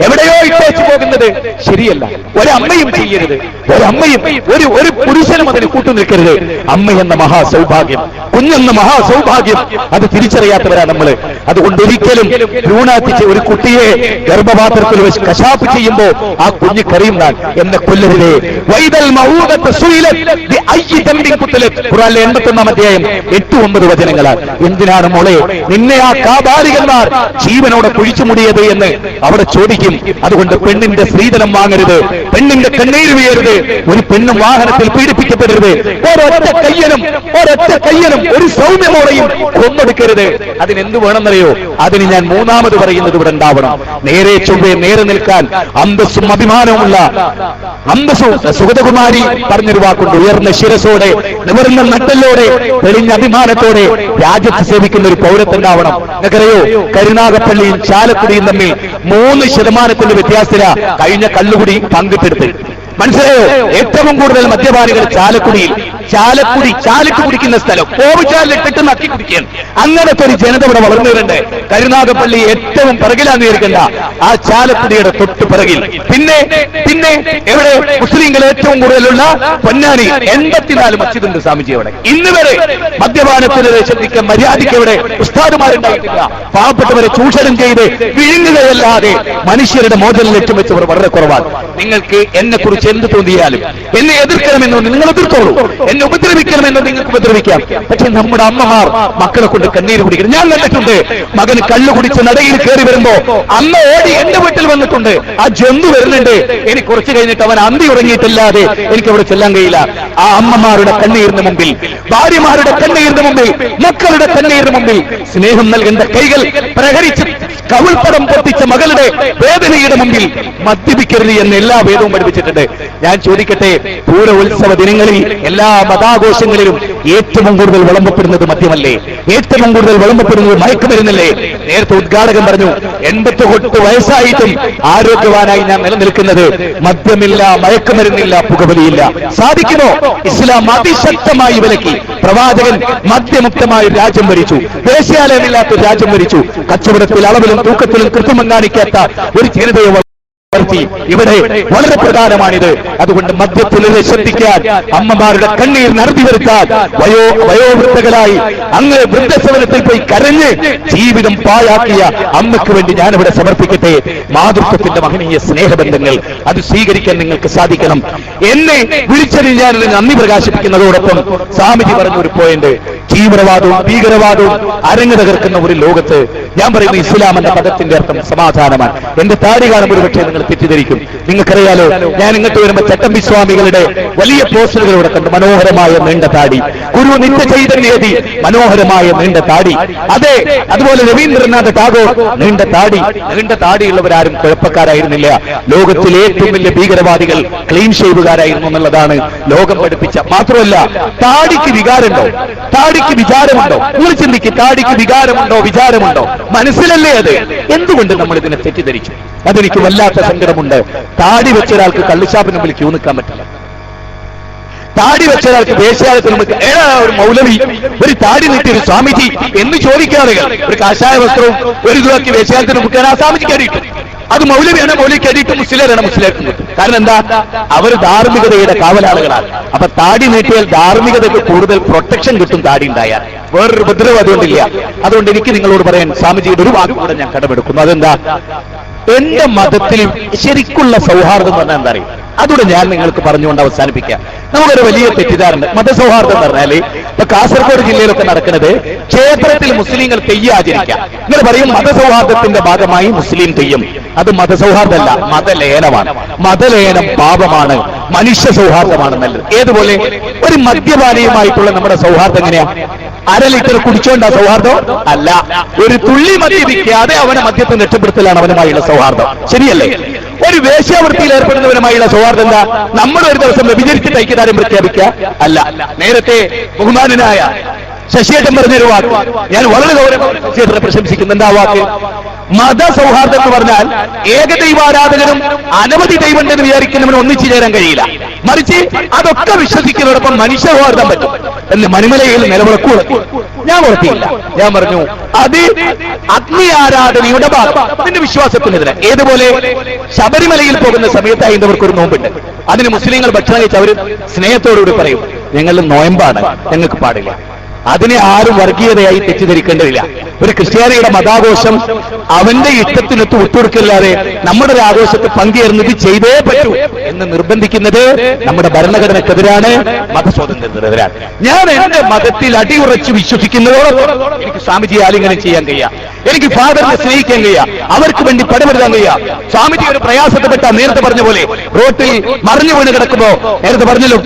എവിടെയോ ഇട്ടേച്ചു പോകുന്നത് ശരിയല്ല. ഒരമ്മയും ചെയ്യരുത്. ഒരമ്മയും ഒരു പുരുഷനും അതിന് കൂട്ടുനിൽക്കരുത്. അമ്മയെന്ന മഹാസൗഭാഗ്യം, കുഞ്ഞെന്ന മഹാസൗഭാഗ്യം അത് തിരിച്ചറിയാത്തവരാണ് നമ്മള്. അതുകൊണ്ട് ഒരിക്കലും ഭ്രൂണഹത്യ ഒരു കുട്ടിയെ ഗർഭപാത്രത്തിൽ വെച്ച് കശാപ്പ് ചെയ്യുമ്പോ ആ കുഞ്ഞ് കരയുന്നാൻ എന്നെ കൊല്ലരുതേ. വൈദൽ മഊദത്ത് സുയിലത് ബിഅയ്യി ദംബിൻ ഖുതിലത്. ഖുർആനിലെ 81-ാം അധ്യായം 8-9 വചനങ്ങളാണ്. എന്തിനാണ് മോളെ നിന്നെ ആ കാബാലികന്മാർ ജീവനോടെ കുഴിച്ചുമുടിയത് എന്ന് അവിടെ ചോദിക്കും. അതുകൊണ്ട് പെണ്ണിന്റെ സ്ത്രീധനം വാങ്ങരുത്, പെണ്ണിന്റെ കണ്ണീര് വീഴരുത്, ഒരു പെണ്ണും വാഹനത്തിൽ പീഡിപ്പിക്കപ്പെടരുത്, ഒരൊറ്റ കയ്യനും ഒരു സൗമ്യമോടെയും കൊന്നെടുക്കരുത്. അതിനെന്ത് വേണമെന്നറിയോ? അതിന് ഞാൻ 3ാമത് പറയുന്നത് ഇവിടെ ഉണ്ടാവണം. നേരെ ചൊവ്വേ നേരെ നിൽക്കാൻ അന്തസ്സും അഭിമാനവുമുള്ള സുഗതകുമാരി പറഞ്ഞൊരു വാക്കുണ്ട്. ഉയർന്ന ശിരസോടെ, നിവർന്ന നട്ടലോടെ, തെളിഞ്ഞ അഭിമാനത്തോടെ രാജ്യത്ത് സേവിക്കുന്ന ഒരു പൗരത്വണ്ടാവണം. നിങ്ങൾക്കറിയോ, കരുനാഗപ്പള്ളിയും ചാലക്കുടിയും തമ്മിൽ 3% വ്യത്യാസത്തിലാണ് കഴിഞ്ഞ കള്ളുകുടി പങ്കിട്ടെടുത്ത്. മനസ്സിലായോ? ഏറ്റവും കൂടുതൽ മദ്യപാനികൾ ചാലക്കുടി കുടിക്കുന്ന സ്ഥലം കോവിച്ചാലിട്ടിട്ട് നക്കി കുടിക്കാൻ അങ്ങനത്തെ ഒരു ജനത ഇവിടെ വളർന്നിട്ടുണ്ട്. കരുനാഗപ്പള്ളി ഏറ്റവും പിറകിലാന്ന് കേൾക്കണ്ട, ആ ചാലക്കുടിയുടെ തൊട്ട് പിറകിൽ. പിന്നെ എവിടെ മുസ്ലിങ്ങൾ ഏറ്റവും കൂടുതലുള്ള പൊന്നാനി 84 മസ്ജിദുണ്ട് സ്വാമിജി. അവിടെ ഇന്ന് വരെ മദ്യപാനത്തിന് ശ്രദ്ധിക്കാൻ മര്യാദയ്ക്ക് ഇവിടെ ഉസ്താദുമാരുണ്ടായിട്ടില്ല. പാവപ്പെട്ടവരെ ചൂഷണം ചെയ്ത് വിഴുങ്ങുകയല്ലാതെ മനുഷ്യരുടെ മോചനം ലക്ഷ്യം വെച്ചവർ വളരെ കുറവാണ്. നിങ്ങൾക്ക് എന്നെ കുറിച്ച് എന്ത് തോന്നിയാലും, എന്നെ എതിർക്കണമെന്നോ നിങ്ങൾ എതിർത്തോളൂ, എന്നെ ഉപദ്രവിക്കണമെന്നോ നിങ്ങൾക്ക് ഉപദ്രവിക്കാം. പക്ഷെ നമ്മുടെ അമ്മമാർ മക്കളെ കൊണ്ട് കണ്ണീര് കുടിക്കണം. ഞാൻ കണ്ടിട്ടുണ്ട്, മകന് കള്ളു കുടിച്ച് നടയിൽ കയറി വരുമ്പോ അമ്മ ഓടി എന്റെ വീട്ടിൽ വന്നിട്ടുണ്ട്. ആ ജന്തു വരുന്നുണ്ട്, എനിക്ക് കുറച്ച് കഴിഞ്ഞിട്ട് അവൻ അന്തി ഉറങ്ങിയിട്ടില്ലാതെ എനിക്ക് അവിടെ ചെല്ലാൻ കഴിയില്ല. ആ അമ്മമാരുടെ കണ്ണീരിന് മുമ്പിൽ, ഭാര്യമാരുടെ കണ്ണീരിന് മുമ്പിൽ, മക്കളുടെ കണ്ണീരിന് മുമ്പിൽ സ്നേഹം നൽകേണ്ട കൈകൾ പ്രഹരിച്ച് കവിൾപ്പടം പൊട്ടിച്ച മകളുടെ വേദനയുടെ മുമ്പിൽ മദ്യപിക്കരുത് എന്ന് എല്ലാ വേദവും പഠിപ്പിച്ചിട്ടുണ്ട്. ഞാൻ ചോദിക്കട്ടെ, പൂര ഉത്സവ ദിനങ്ങളിൽ എല്ലാ മതാഘോഷങ്ങളിലും ഏറ്റവും കൂടുതൽ വിളമ്പപ്പെടുന്നത് മദ്യമല്ലേ? ഏറ്റവും കൂടുതൽ വിളമ്പപ്പെടുന്നത് മയക്കുമരുന്നല്ലേ? നേരത്തെ ഉദ്ഘാടകൻ പറഞ്ഞു, 88 വയസ്സായിട്ടും ആരോഗ്യവാനായി ഞാൻ നിലനിൽക്കുന്നത് മദ്യമില്ല, മയക്കുമരുന്നില്ല, പുകവലിയില്ല. സാധിക്കുമോ? ഇസ്ലാം അതിശക്തമായി വിലക്കി. പ്രവാചകൻ മദ്യമുക്തമായ രാജ്യം ഭരിച്ചു, ദേശീയാലയമില്ലാത്ത രാജ്യം ഭരിച്ചു. കച്ചവടത്തിൽ, അളവിലും തൂക്കത്തിലും കൃത്രിമം കാണിക്കാത്ത ഒരു ജനതയെ ഇവിടെ വളരെ പ്രധാനമാണിത്. അതുകൊണ്ട് മദ്യത്തിൽ ശ്രദ്ധിക്കാൻ, അമ്മമാരുടെ കണ്ണീർ നടത്തി വരുത്താൻ, വയോവൃദ്ധകളായി അങ്ങ് വൃദ്ധസദനത്തിൽ പോയി കരഞ്ഞ് ജീവിതം പാഴാക്കിയ അമ്മയ്ക്ക് വേണ്ടി ഞാനിവിടെ സമർപ്പിക്കട്ടെ മാതൃത്വത്തിന്റെ മഹനീയ സ്നേഹബന്ധങ്ങൾ. അത് സ്വീകരിക്കാൻ നിങ്ങൾക്ക് സാധിക്കണം. എന്നെ വിളിച്ചതിൽ ഞാൻ നന്ദി പ്രകാശിപ്പിക്കുന്നതോടൊപ്പം സ്വാമിജി പറഞ്ഞ ഒരു പോയിന്റ്, തീവ്രവാദവും ഭീകരവാദവും അരങ്ങ് തകർക്കുന്ന ഒരു ലോകത്ത് ഞാൻ പറയുന്ന ഇസ്ലാം എന്ന പദത്തിന്റെ അർത്ഥം സമാധാനമാണ്. എന്റെ താടി കാണുമ്പോൾ ഒരുപക്ഷെ നിങ്ങൾ തെറ്റിദ്ധരിക്കും. നിങ്ങൾക്കറിയാലോ, ഞാൻ ഇങ്ങോട്ട് വരുമ്പോൾ ചട്ടമ്പി സ്വാമികളുടെ വലിയ പോസ്റ്ററുകളോടെ കണ്ട് മനോഹരമായ നീണ്ട താടി, ഗുരു നിത്യ ചൈതന്യേതി മനോഹരമായ നീണ്ട താടി, അതെ, അതുപോലെ രവീന്ദ്രനാഥ് ടാഗോർ നീണ്ട താടിയുള്ളവരാരും കുഴപ്പക്കാരായിരുന്നില്ല. ലോകത്തിലെ ഏറ്റവും വലിയ ഭീകരവാദികൾ ക്ലീൻ ഷേവുകാരായിരുന്നു എന്നുള്ളതാണ് ലോകം പഠിപ്പിച്ച. മാത്രമല്ല, താടിക്ക് വികാരമുണ്ടോ, താടിക്ക് വിചാരമുണ്ടോ? നിങ്ങൾ ചിന്തിക്ക്, താടിക്ക് വികാരമുണ്ടോ, വിചാരമുണ്ടോ? മനസ്സിലല്ലേ അത്? എന്തുകൊണ്ട് നമ്മൾ ഇതിനെ തെറ്റിദ്ധരിച്ചു? അതെനിക്ക് വല്ലാത്ത സങ്കടമുണ്ട്. താടി വെച്ച ഒരാൾക്ക് കള്ളുഷാപ്പിന് മുമ്പിൽ ക്യൂ നിൽക്കാൻ പറ്റില്ല. താടി വെച്ച ഒരാൾക്ക് വേശ്യാലയത്തിന് മുമ്പിൽ ഒരു മൗലവി ഒരു താടി നീട്ടി ഒരു സ്വാമിജി എന്ന് ചോദിക്കാറുകൾ, ഒരു കാഷായ വസ്ത്രവും ഒരു ഇതുവാക്കി വേശ്യാലയത്തിന് മുമ്പിൽ ആ സ്വാമിജിക്ക് അടിയിട്ടു. അത് മൗലവിയാണ്, മൗലവിക്ക് അടിയിട്ടും മുസ്ലിമാണ്, മുസ്ലിം. കാരണം എന്താ? അവർ ധാർമ്മികതയുടെ കാവലാളുകളാണ്. അപ്പൊ താടി നീട്ടിയാൽ ധാർമ്മികതയ്ക്ക് കൂടുതൽ പ്രൊട്ടക്ഷൻ കിട്ടും. താടി ഉണ്ടായാൽ വേറൊരു ഉപദ്രവം അതുകൊണ്ടില്ല. അതുകൊണ്ട് എനിക്ക് നിങ്ങളോട് പറയാൻ സ്വാമിജിയുടെ ഒരു വാക്ക് കൂടെ ഞാൻ കടമെടുക്കുന്നു. അതെന്താ? എന്റെ മതത്തിൽ ശരിക്കുള്ള സൗഹാർദ്ദം എന്ന് പറഞ്ഞാൽ എന്താ അറിയും? അതുകൂടെ ഞാൻ നിങ്ങൾക്ക് പറഞ്ഞുകൊണ്ട് അവസാനിപ്പിക്കാം. നമുക്കൊരു വലിയ തെറ്റിദ്ധാരണ. മതസൗഹാർദ്ദം എന്ന് പറഞ്ഞാൽ ഇപ്പൊ കാസർഗോഡ് ജില്ലയിലൊക്കെ നടക്കുന്നത്, ക്ഷേത്രത്തിൽ മുസ്ലിങ്ങൾ തെയ്യം ആചരിക്കാം. നിങ്ങൾ പറയും മതസൗഹാർദ്ദത്തിന്റെ ഭാഗമായി മുസ്ലിം തെയ്യം. അത് മതസൗഹാർദ്ദമല്ല, മതലയനമാണ്. മതലയനം പാപമാണ്, മനുഷ്യ സൗഹാർദ്ദമാണ് നല്ലത്. ഏതുപോലെ ഒരു മദ്യപാനിയുമായിട്ടുള്ള നമ്മുടെ സൗഹാർദ്ദം എങ്ങനെയാ? അര ലിറ്റർ കുടിച്ചോണ്ടാ സൗഹാർദ്ദം? അല്ല. ഒരു തുള്ളി മദ്യപിക്കാതെ അവനെ മദ്യത്തെ രക്ഷപ്പെടുത്തലാണ് അവനുമായുള്ള സൗഹാർദ്ദം. ശരിയല്ലേ? ഒരു വേശ്യാവൃത്തിയിൽ ഏർപ്പെടുന്നവനുമായുള്ള സൗഹാർദ്ദം എന്താ? നമ്മൾ ഒരു ദിവസം വ്യഭിചരിച്ചിട്ട് ഐക്യദാർഢ്യം പ്രഖ്യാപിക്കുക? അല്ല. നേരത്തെ ബഹുമാനനായ ശശിയേട്ടൻ പറഞ്ഞൊരു വാക്ക് ഞാൻ വളരെ ഗൗരവം ശശിയേട്ടനെ പ്രശംസിക്കുന്നു. എന്താ വാക്ക്? മതസൗഹാർദ്ദം എന്ന് പറഞ്ഞാൽ ഏകദൈവാരാധകരും അനവധി ദൈവമുണ്ടെന്ന് വിചാരിക്കുന്നവന് ഒന്നിച്ചു ചേരാൻ കഴിയില്ല. മറിച്ച് അതൊക്കെ വിശ്വസിക്കുന്നതോടൊപ്പം മനുഷ്യ സൗഹാർദ്ദം പറ്റും എന്ന് മണിമലയിൽ നിലവിളക്ക് കൊടുത്തു. ഞാൻ ഉറപ്പില്ല. ഞാൻ പറഞ്ഞു അത് അഗ്നി ആരാധനയുടെ ഭാഗം, അതിന്റെ വിശ്വാസത്തിനെതിരെ. ഏതുപോലെ ശബരിമലയിൽ പോകുന്ന സമയത്ത് ഹൈന്ദവർക്ക് ഒരു നോമ്പുണ്ട്. അതിന് മുസ്ലിങ്ങൾ ഭക്ഷണം കഴിച്ച് അവർ സ്നേഹത്തോടുകൂടി പറയും, ഞങ്ങൾ നോയമ്പാണ്, ഞങ്ങൾക്ക് പാടില്ല. അതിനെ ആരും വർഗീയതയായി തെറ്റിദ്ധരിക്കേണ്ടതില്ല. ഒരു ക്രിസ്ത്യാനിയുടെ മതാഘോഷം അവന്റെ ഇഷ്ടത്തിനൊത്ത് വിട്ടുകൊടുക്കില്ലാതെ നമ്മുടെ ഒരു ആഘോഷത്തെ പങ്കുചേർന്ന് ഇത് ചെയ്തേ പറ്റൂ എന്ന് നിർബന്ധിക്കുന്നത് നമ്മുടെ ഭരണഘടനക്കെതിരാണ്, മതസ്വാതന്ത്ര്യത്തിനെതിരാണ്. ഞാൻ എന്റെ മതത്തിൽ അടിയുറച്ച് വിശ്വസിക്കുന്നതോടൊപ്പം എനിക്ക് സ്വാമിജിയെ ആലിംഗനം ചെയ്യാൻ കഴിയാം, എനിക്ക് ഫാദറിനെ സ്നേഹിക്കാൻ കഴിയാം, അവർക്ക് വേണ്ടി പടമെഴുതാൻ കഴിയാം. സ്വാമിജി ഒരു പ്രയാസപ്പെട്ട, നേരത്തെ പറഞ്ഞ പോലെ റോട്ടിൽ മറിഞ്ഞു വീണ് കിടക്കുമ്പോ, നേരത്തെ പറഞ്ഞല്ലോ,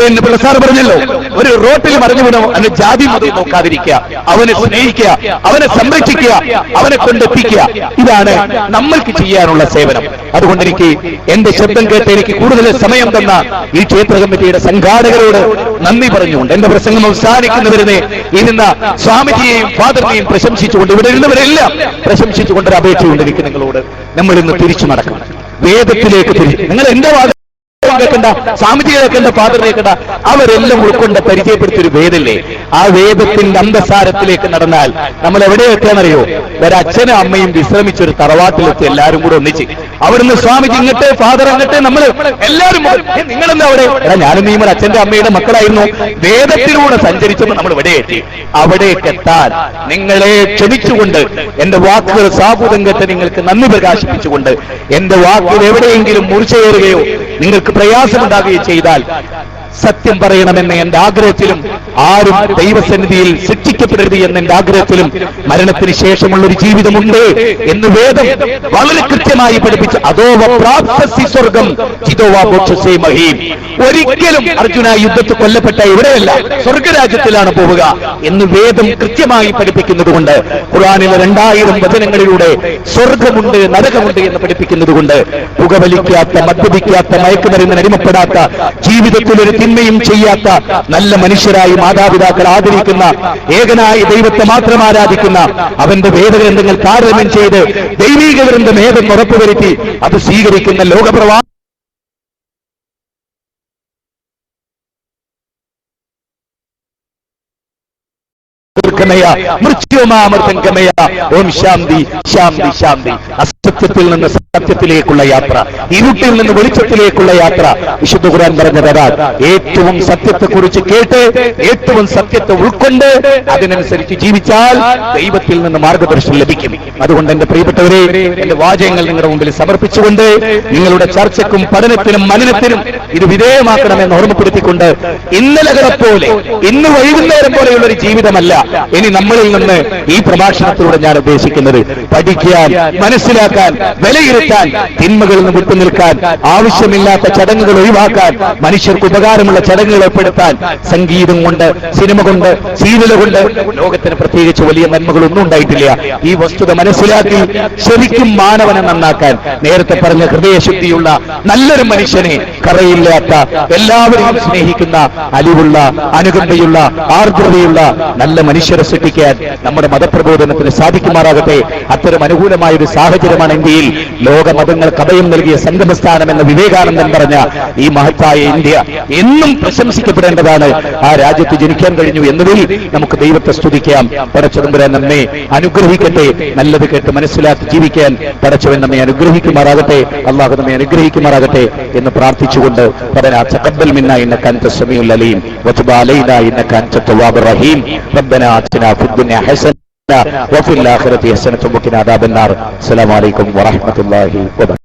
പിന്നെ പ്രസാർ പറഞ്ഞല്ലോ, ഒരു റോട്ടിൽ മറിഞ്ഞു വീണോ അതിന്റെ ജാതി മതം നോക്കാതിരിക്കുക, അവനെ സ്നേഹിക്കുക, അവനെ സംരക്ഷിക്കുക, അവനെ കൊണ്ടെത്തിക്കുക. ഇതാണ് നമ്മൾക്ക് ചെയ്യാനുള്ള സേവനം. അതുകൊണ്ട് എനിക്ക് എന്റെ ശബ്ദം കേട്ട് എനിക്ക് കൂടുതൽ സമയം തന്ന ഈ ക്ഷേത്ര കമ്മിറ്റിയുടെ സംഘാടകരോട് നന്ദി പറഞ്ഞുകൊണ്ട് എന്റെ പ്രസംഗം അവസാനിക്കുന്നവരെ ഇരുന്ന സ്വാമിജിയെയും ഫാദറിനെയും പ്രശംസിച്ചുകൊണ്ട്, ഇവിടെ ഇരുന്നവരെല്ലാം പ്രശംസിച്ചുകൊണ്ട് ഒരു അപേക്ഷയുണ്ട് എനിക്ക് നിങ്ങളോട്. നമ്മൾ ഇന്ന് തിരിച്ചു നടക്കണം, വേദത്തിലേക്ക് തിരിച്ചു. നിങ്ങൾ എന്റെ വാദം കേൾക്കണ്ട, സ്വാമിജി കേൾക്കണ്ട, ഫാദർ കേൾക്കണ്ട, അവരെല്ലാം ഉൾക്കൊണ്ട് പരിചയപ്പെടുത്തിയൊരു വേദല്ലേ. ആ വേദത്തിന്റെ അന്തസാരത്തിലേക്ക് നടന്നാൽ നമ്മൾ എവിടെ എത്താന്നറിയോ? ഒരച്ഛനും അമ്മയും വിശ്രമിച്ചൊരു തറവാട്ടിലെത്തി എല്ലാവരും കൂടെ ഒന്നിച്ച്. അവിടുന്ന് സ്വാമിജി ഇങ്ങോട്ട്, ഫാദർ അങ്ങോട്ട്, നമ്മൾ എല്ലാവരും നിങ്ങളെന്താ അവിടെ? ഞാനും നീ അച്ഛന്റെ അമ്മയുടെ മക്കളായിരുന്നു. വേദത്തിലൂടെ സഞ്ചരിച്ചപ്പോൾ നമ്മൾ ഇവിടെ എത്തി. അവിടേക്ക് എത്താൻ നിങ്ങളെ ക്ഷണിച്ചുകൊണ്ട് എന്റെ വാക്കുകൾ സാബൂതം കേട്ട് നിങ്ങൾക്ക് നന്ദി പ്രകാശിപ്പിച്ചുകൊണ്ട് എന്റെ വാക്കുകൾ എവിടെയെങ്കിലും മുറിച്ചേറുകയോ നിങ്ങൾക്ക് പ്രയാസമുണ്ടാകുകയും ചെയ്താൽ സത്യം പറയണമെന്ന് എന്റെ ആഗ്രഹത്തിലും, ആരും ദൈവസന്നിധിയിൽ ശിക്ഷിക്കപ്പെടരുത് എന്ന എന്റെ ആഗ്രഹത്തിലും, മരണത്തിന് ശേഷമുള്ള ഒരു ജീവിതമുണ്ട് എന്ന് വേദം വളരെ കൃത്യമായി പഠിപ്പിച്ച അതോവ പ്രാപ്തസി സ്വർഗം ചിതോവാ മോക്ഷസേ മഹീം. ഒരിക്കലും അർജുന യുദ്ധത്തിൽ കൊല്ലപ്പെട്ട ഇവിടെയല്ല, സ്വർഗരാജ്യത്തിലാണ് പോവുക എന്ന് വേദം കൃത്യമായി പഠിപ്പിക്കുന്നത് കൊണ്ട്, ഖുർആനിലെ 2000 വചനങ്ങളിലൂടെ സ്വർഗമുണ്ട് നരകമുണ്ട് എന്ന് പഠിപ്പിക്കുന്നത് കൊണ്ട്, പുകവലിക്കാത്ത, മദ്യപിക്കാത്ത, മയക്കുമരുന്നിന് അടിമപ്പെടാത്ത, ജീവിതത്തിൽ ഒരു തിന്മയും ചെയ്യാത്ത നല്ല മനുഷ്യരായി മാതാപിതാക്കൾ ആദരിക്കുന്ന, ഏകനായ ദൈവത്തെ മാത്രം ആരാധിക്കുന്ന, അവന്റെ വേദഗ്രന്ഥങ്ങൾ താരതമ്യം ചെയ്ത് ദൈവീക ഗ്രന്ഥം ഏതെന്ന് ഉറപ്പുവരുത്തി അത് സ്വീകരിക്കുന്ന ലോകപ്രവാ ഗമയ മൃത്യുമാമൃതം ഗമയ ഓം ശാന്തി ശാന്തി ശാന്തി. അസത്യത്തിൽ നിന്ന് സത്യത്തിലേക്കുള്ള യാത്ര, ഇരുട്ടിൽ നിന്ന് വെളിച്ചത്തിലേക്കുള്ള യാത്ര. വിശുദ്ധ ഖുർആൻ പറഞ്ഞതാ, ഏറ്റവും സത്യത്തെക്കുറിച്ച് കേട്ട് ഏറ്റവും സത്യത്തെ ഉൾക്കൊണ്ട് അതിനനുസരിച്ച് ജീവിച്ചാൽ ദൈവത്തിൽ നിന്ന് മാർഗദർശനം ലഭിക്കും. അതുകൊണ്ട് എന്റെ പ്രിയപ്പെട്ടവരെ, എന്റെ വാചകങ്ങൾ നിങ്ങളുടെ മുമ്പിൽ സമർപ്പിച്ചുകൊണ്ട് നിങ്ങളുടെ ചർച്ചയ്ക്കും പഠനത്തിനും മനനത്തിനും ഇത് വിധേയമാക്കണമെന്ന് ഓർമ്മപ്പെടുത്തിക്കൊണ്ട്, ഇന്നലകളെപ്പോലെ ഇന്ന് വൈകുന്നേരം പോലെയുള്ള ഒരു ജീവിതമല്ല ഇനി നമ്മളിൽ നിന്ന് ഈ പ്രഭാഷണത്തിലൂടെ ഞാൻ ഉദ്ദേശിക്കുന്നത്. പഠിക്കാൻ, മനസ്സിലാക്കാൻ, വിലയിരുത്താൻ, തിന്മകളിൽ നിന്ന് വിട്ടുനിൽക്കാൻ, ആവശ്യമില്ലാത്ത ചടങ്ങുകൾ ഒഴിവാക്കാൻ, മനുഷ്യർക്ക് ഉപകാരമുള്ള ചടങ്ങുകൾ ഏർപ്പെടുത്താൻ, സംഗീതം കൊണ്ട്, സിനിമ കൊണ്ട്, സീരിയൽ കൊണ്ട് ലോകത്തിന് പ്രത്യേകിച്ച് വലിയ നന്മകളൊന്നും ഉണ്ടായിട്ടില്ല. ഈ വസ്തുത മനസ്സിലാക്കി ശരിക്കും മാനവനെ നന്നാക്കാൻ, നേരത്തെ പറഞ്ഞ ഹൃദയശുദ്ധിയുള്ള നല്ലൊരു മനുഷ്യനെ, കറയില്ലാത്ത, എല്ലാവരെയും സ്നേഹിക്കുന്ന, അലിവുള്ള, അനുകമ്പയുള്ള, ആർദ്രതയുള്ള നല്ല മനുഷ്യരെ സൃഷ്ടിക്കാൻ നമ്മുടെ മതപ്രബോധനത്തിന് സാധിക്കുമാറാകട്ടെ. അത്തരം അനുകൂലമായ ഒരു സാഹചര്യമാണ് ഇന്ത്യയിൽ ലോകമതങ്ങൾക്ക് അഭയം നൽകിയ സംഗമസ്ഥാനം എന്ന വിവേകാനന്ദൻ പറഞ്ഞ ഈ മഹത്തായ ഇന്ത്യ എന്നും പ്രശംസിക്കപ്പെടേണ്ടതാണ്. ആ രാജ്യത്ത് ജനിക്കാൻ കഴിഞ്ഞു എന്നതിൽ നമുക്ക് ദൈവത്തെ സ്തുതിക്കാം. പടച്ചതമ്പുരാൻ നമ്മെ അനുഗ്രഹിക്കട്ടെ. നല്ലത് കേട്ട് മനസ്സിലാക്കി ജീവിക്കാൻ പടച്ചവൻ നമ്മെ അനുഗ്രഹിക്കുമാറാകട്ടെ. അള്ളാഹു നമ്മെ അനുഗ്രഹിക്കുമാറാകട്ടെ എന്ന് പ്രാർത്ഥിച്ചുകൊണ്ട് റബ്ബനാ തഖബ്ബൽ മിന്നാ ഇന്നക അൻത സമീഉൽ അലീം വതുബ് അലൈനാ ഇന്നക അൻത തവ്വാബുർ റഹീം റബ്ബനാ ആതിനാ ഫിദ് ദുനിയാ ഹസന വഫിൽ ആഖിറതി ഹസനത വഖിനാ അദാബന്നാർ. അസ്സലാമു അലൈക്കും വറഹ്മത്തുള്ളാഹി വബറകാതുഹു.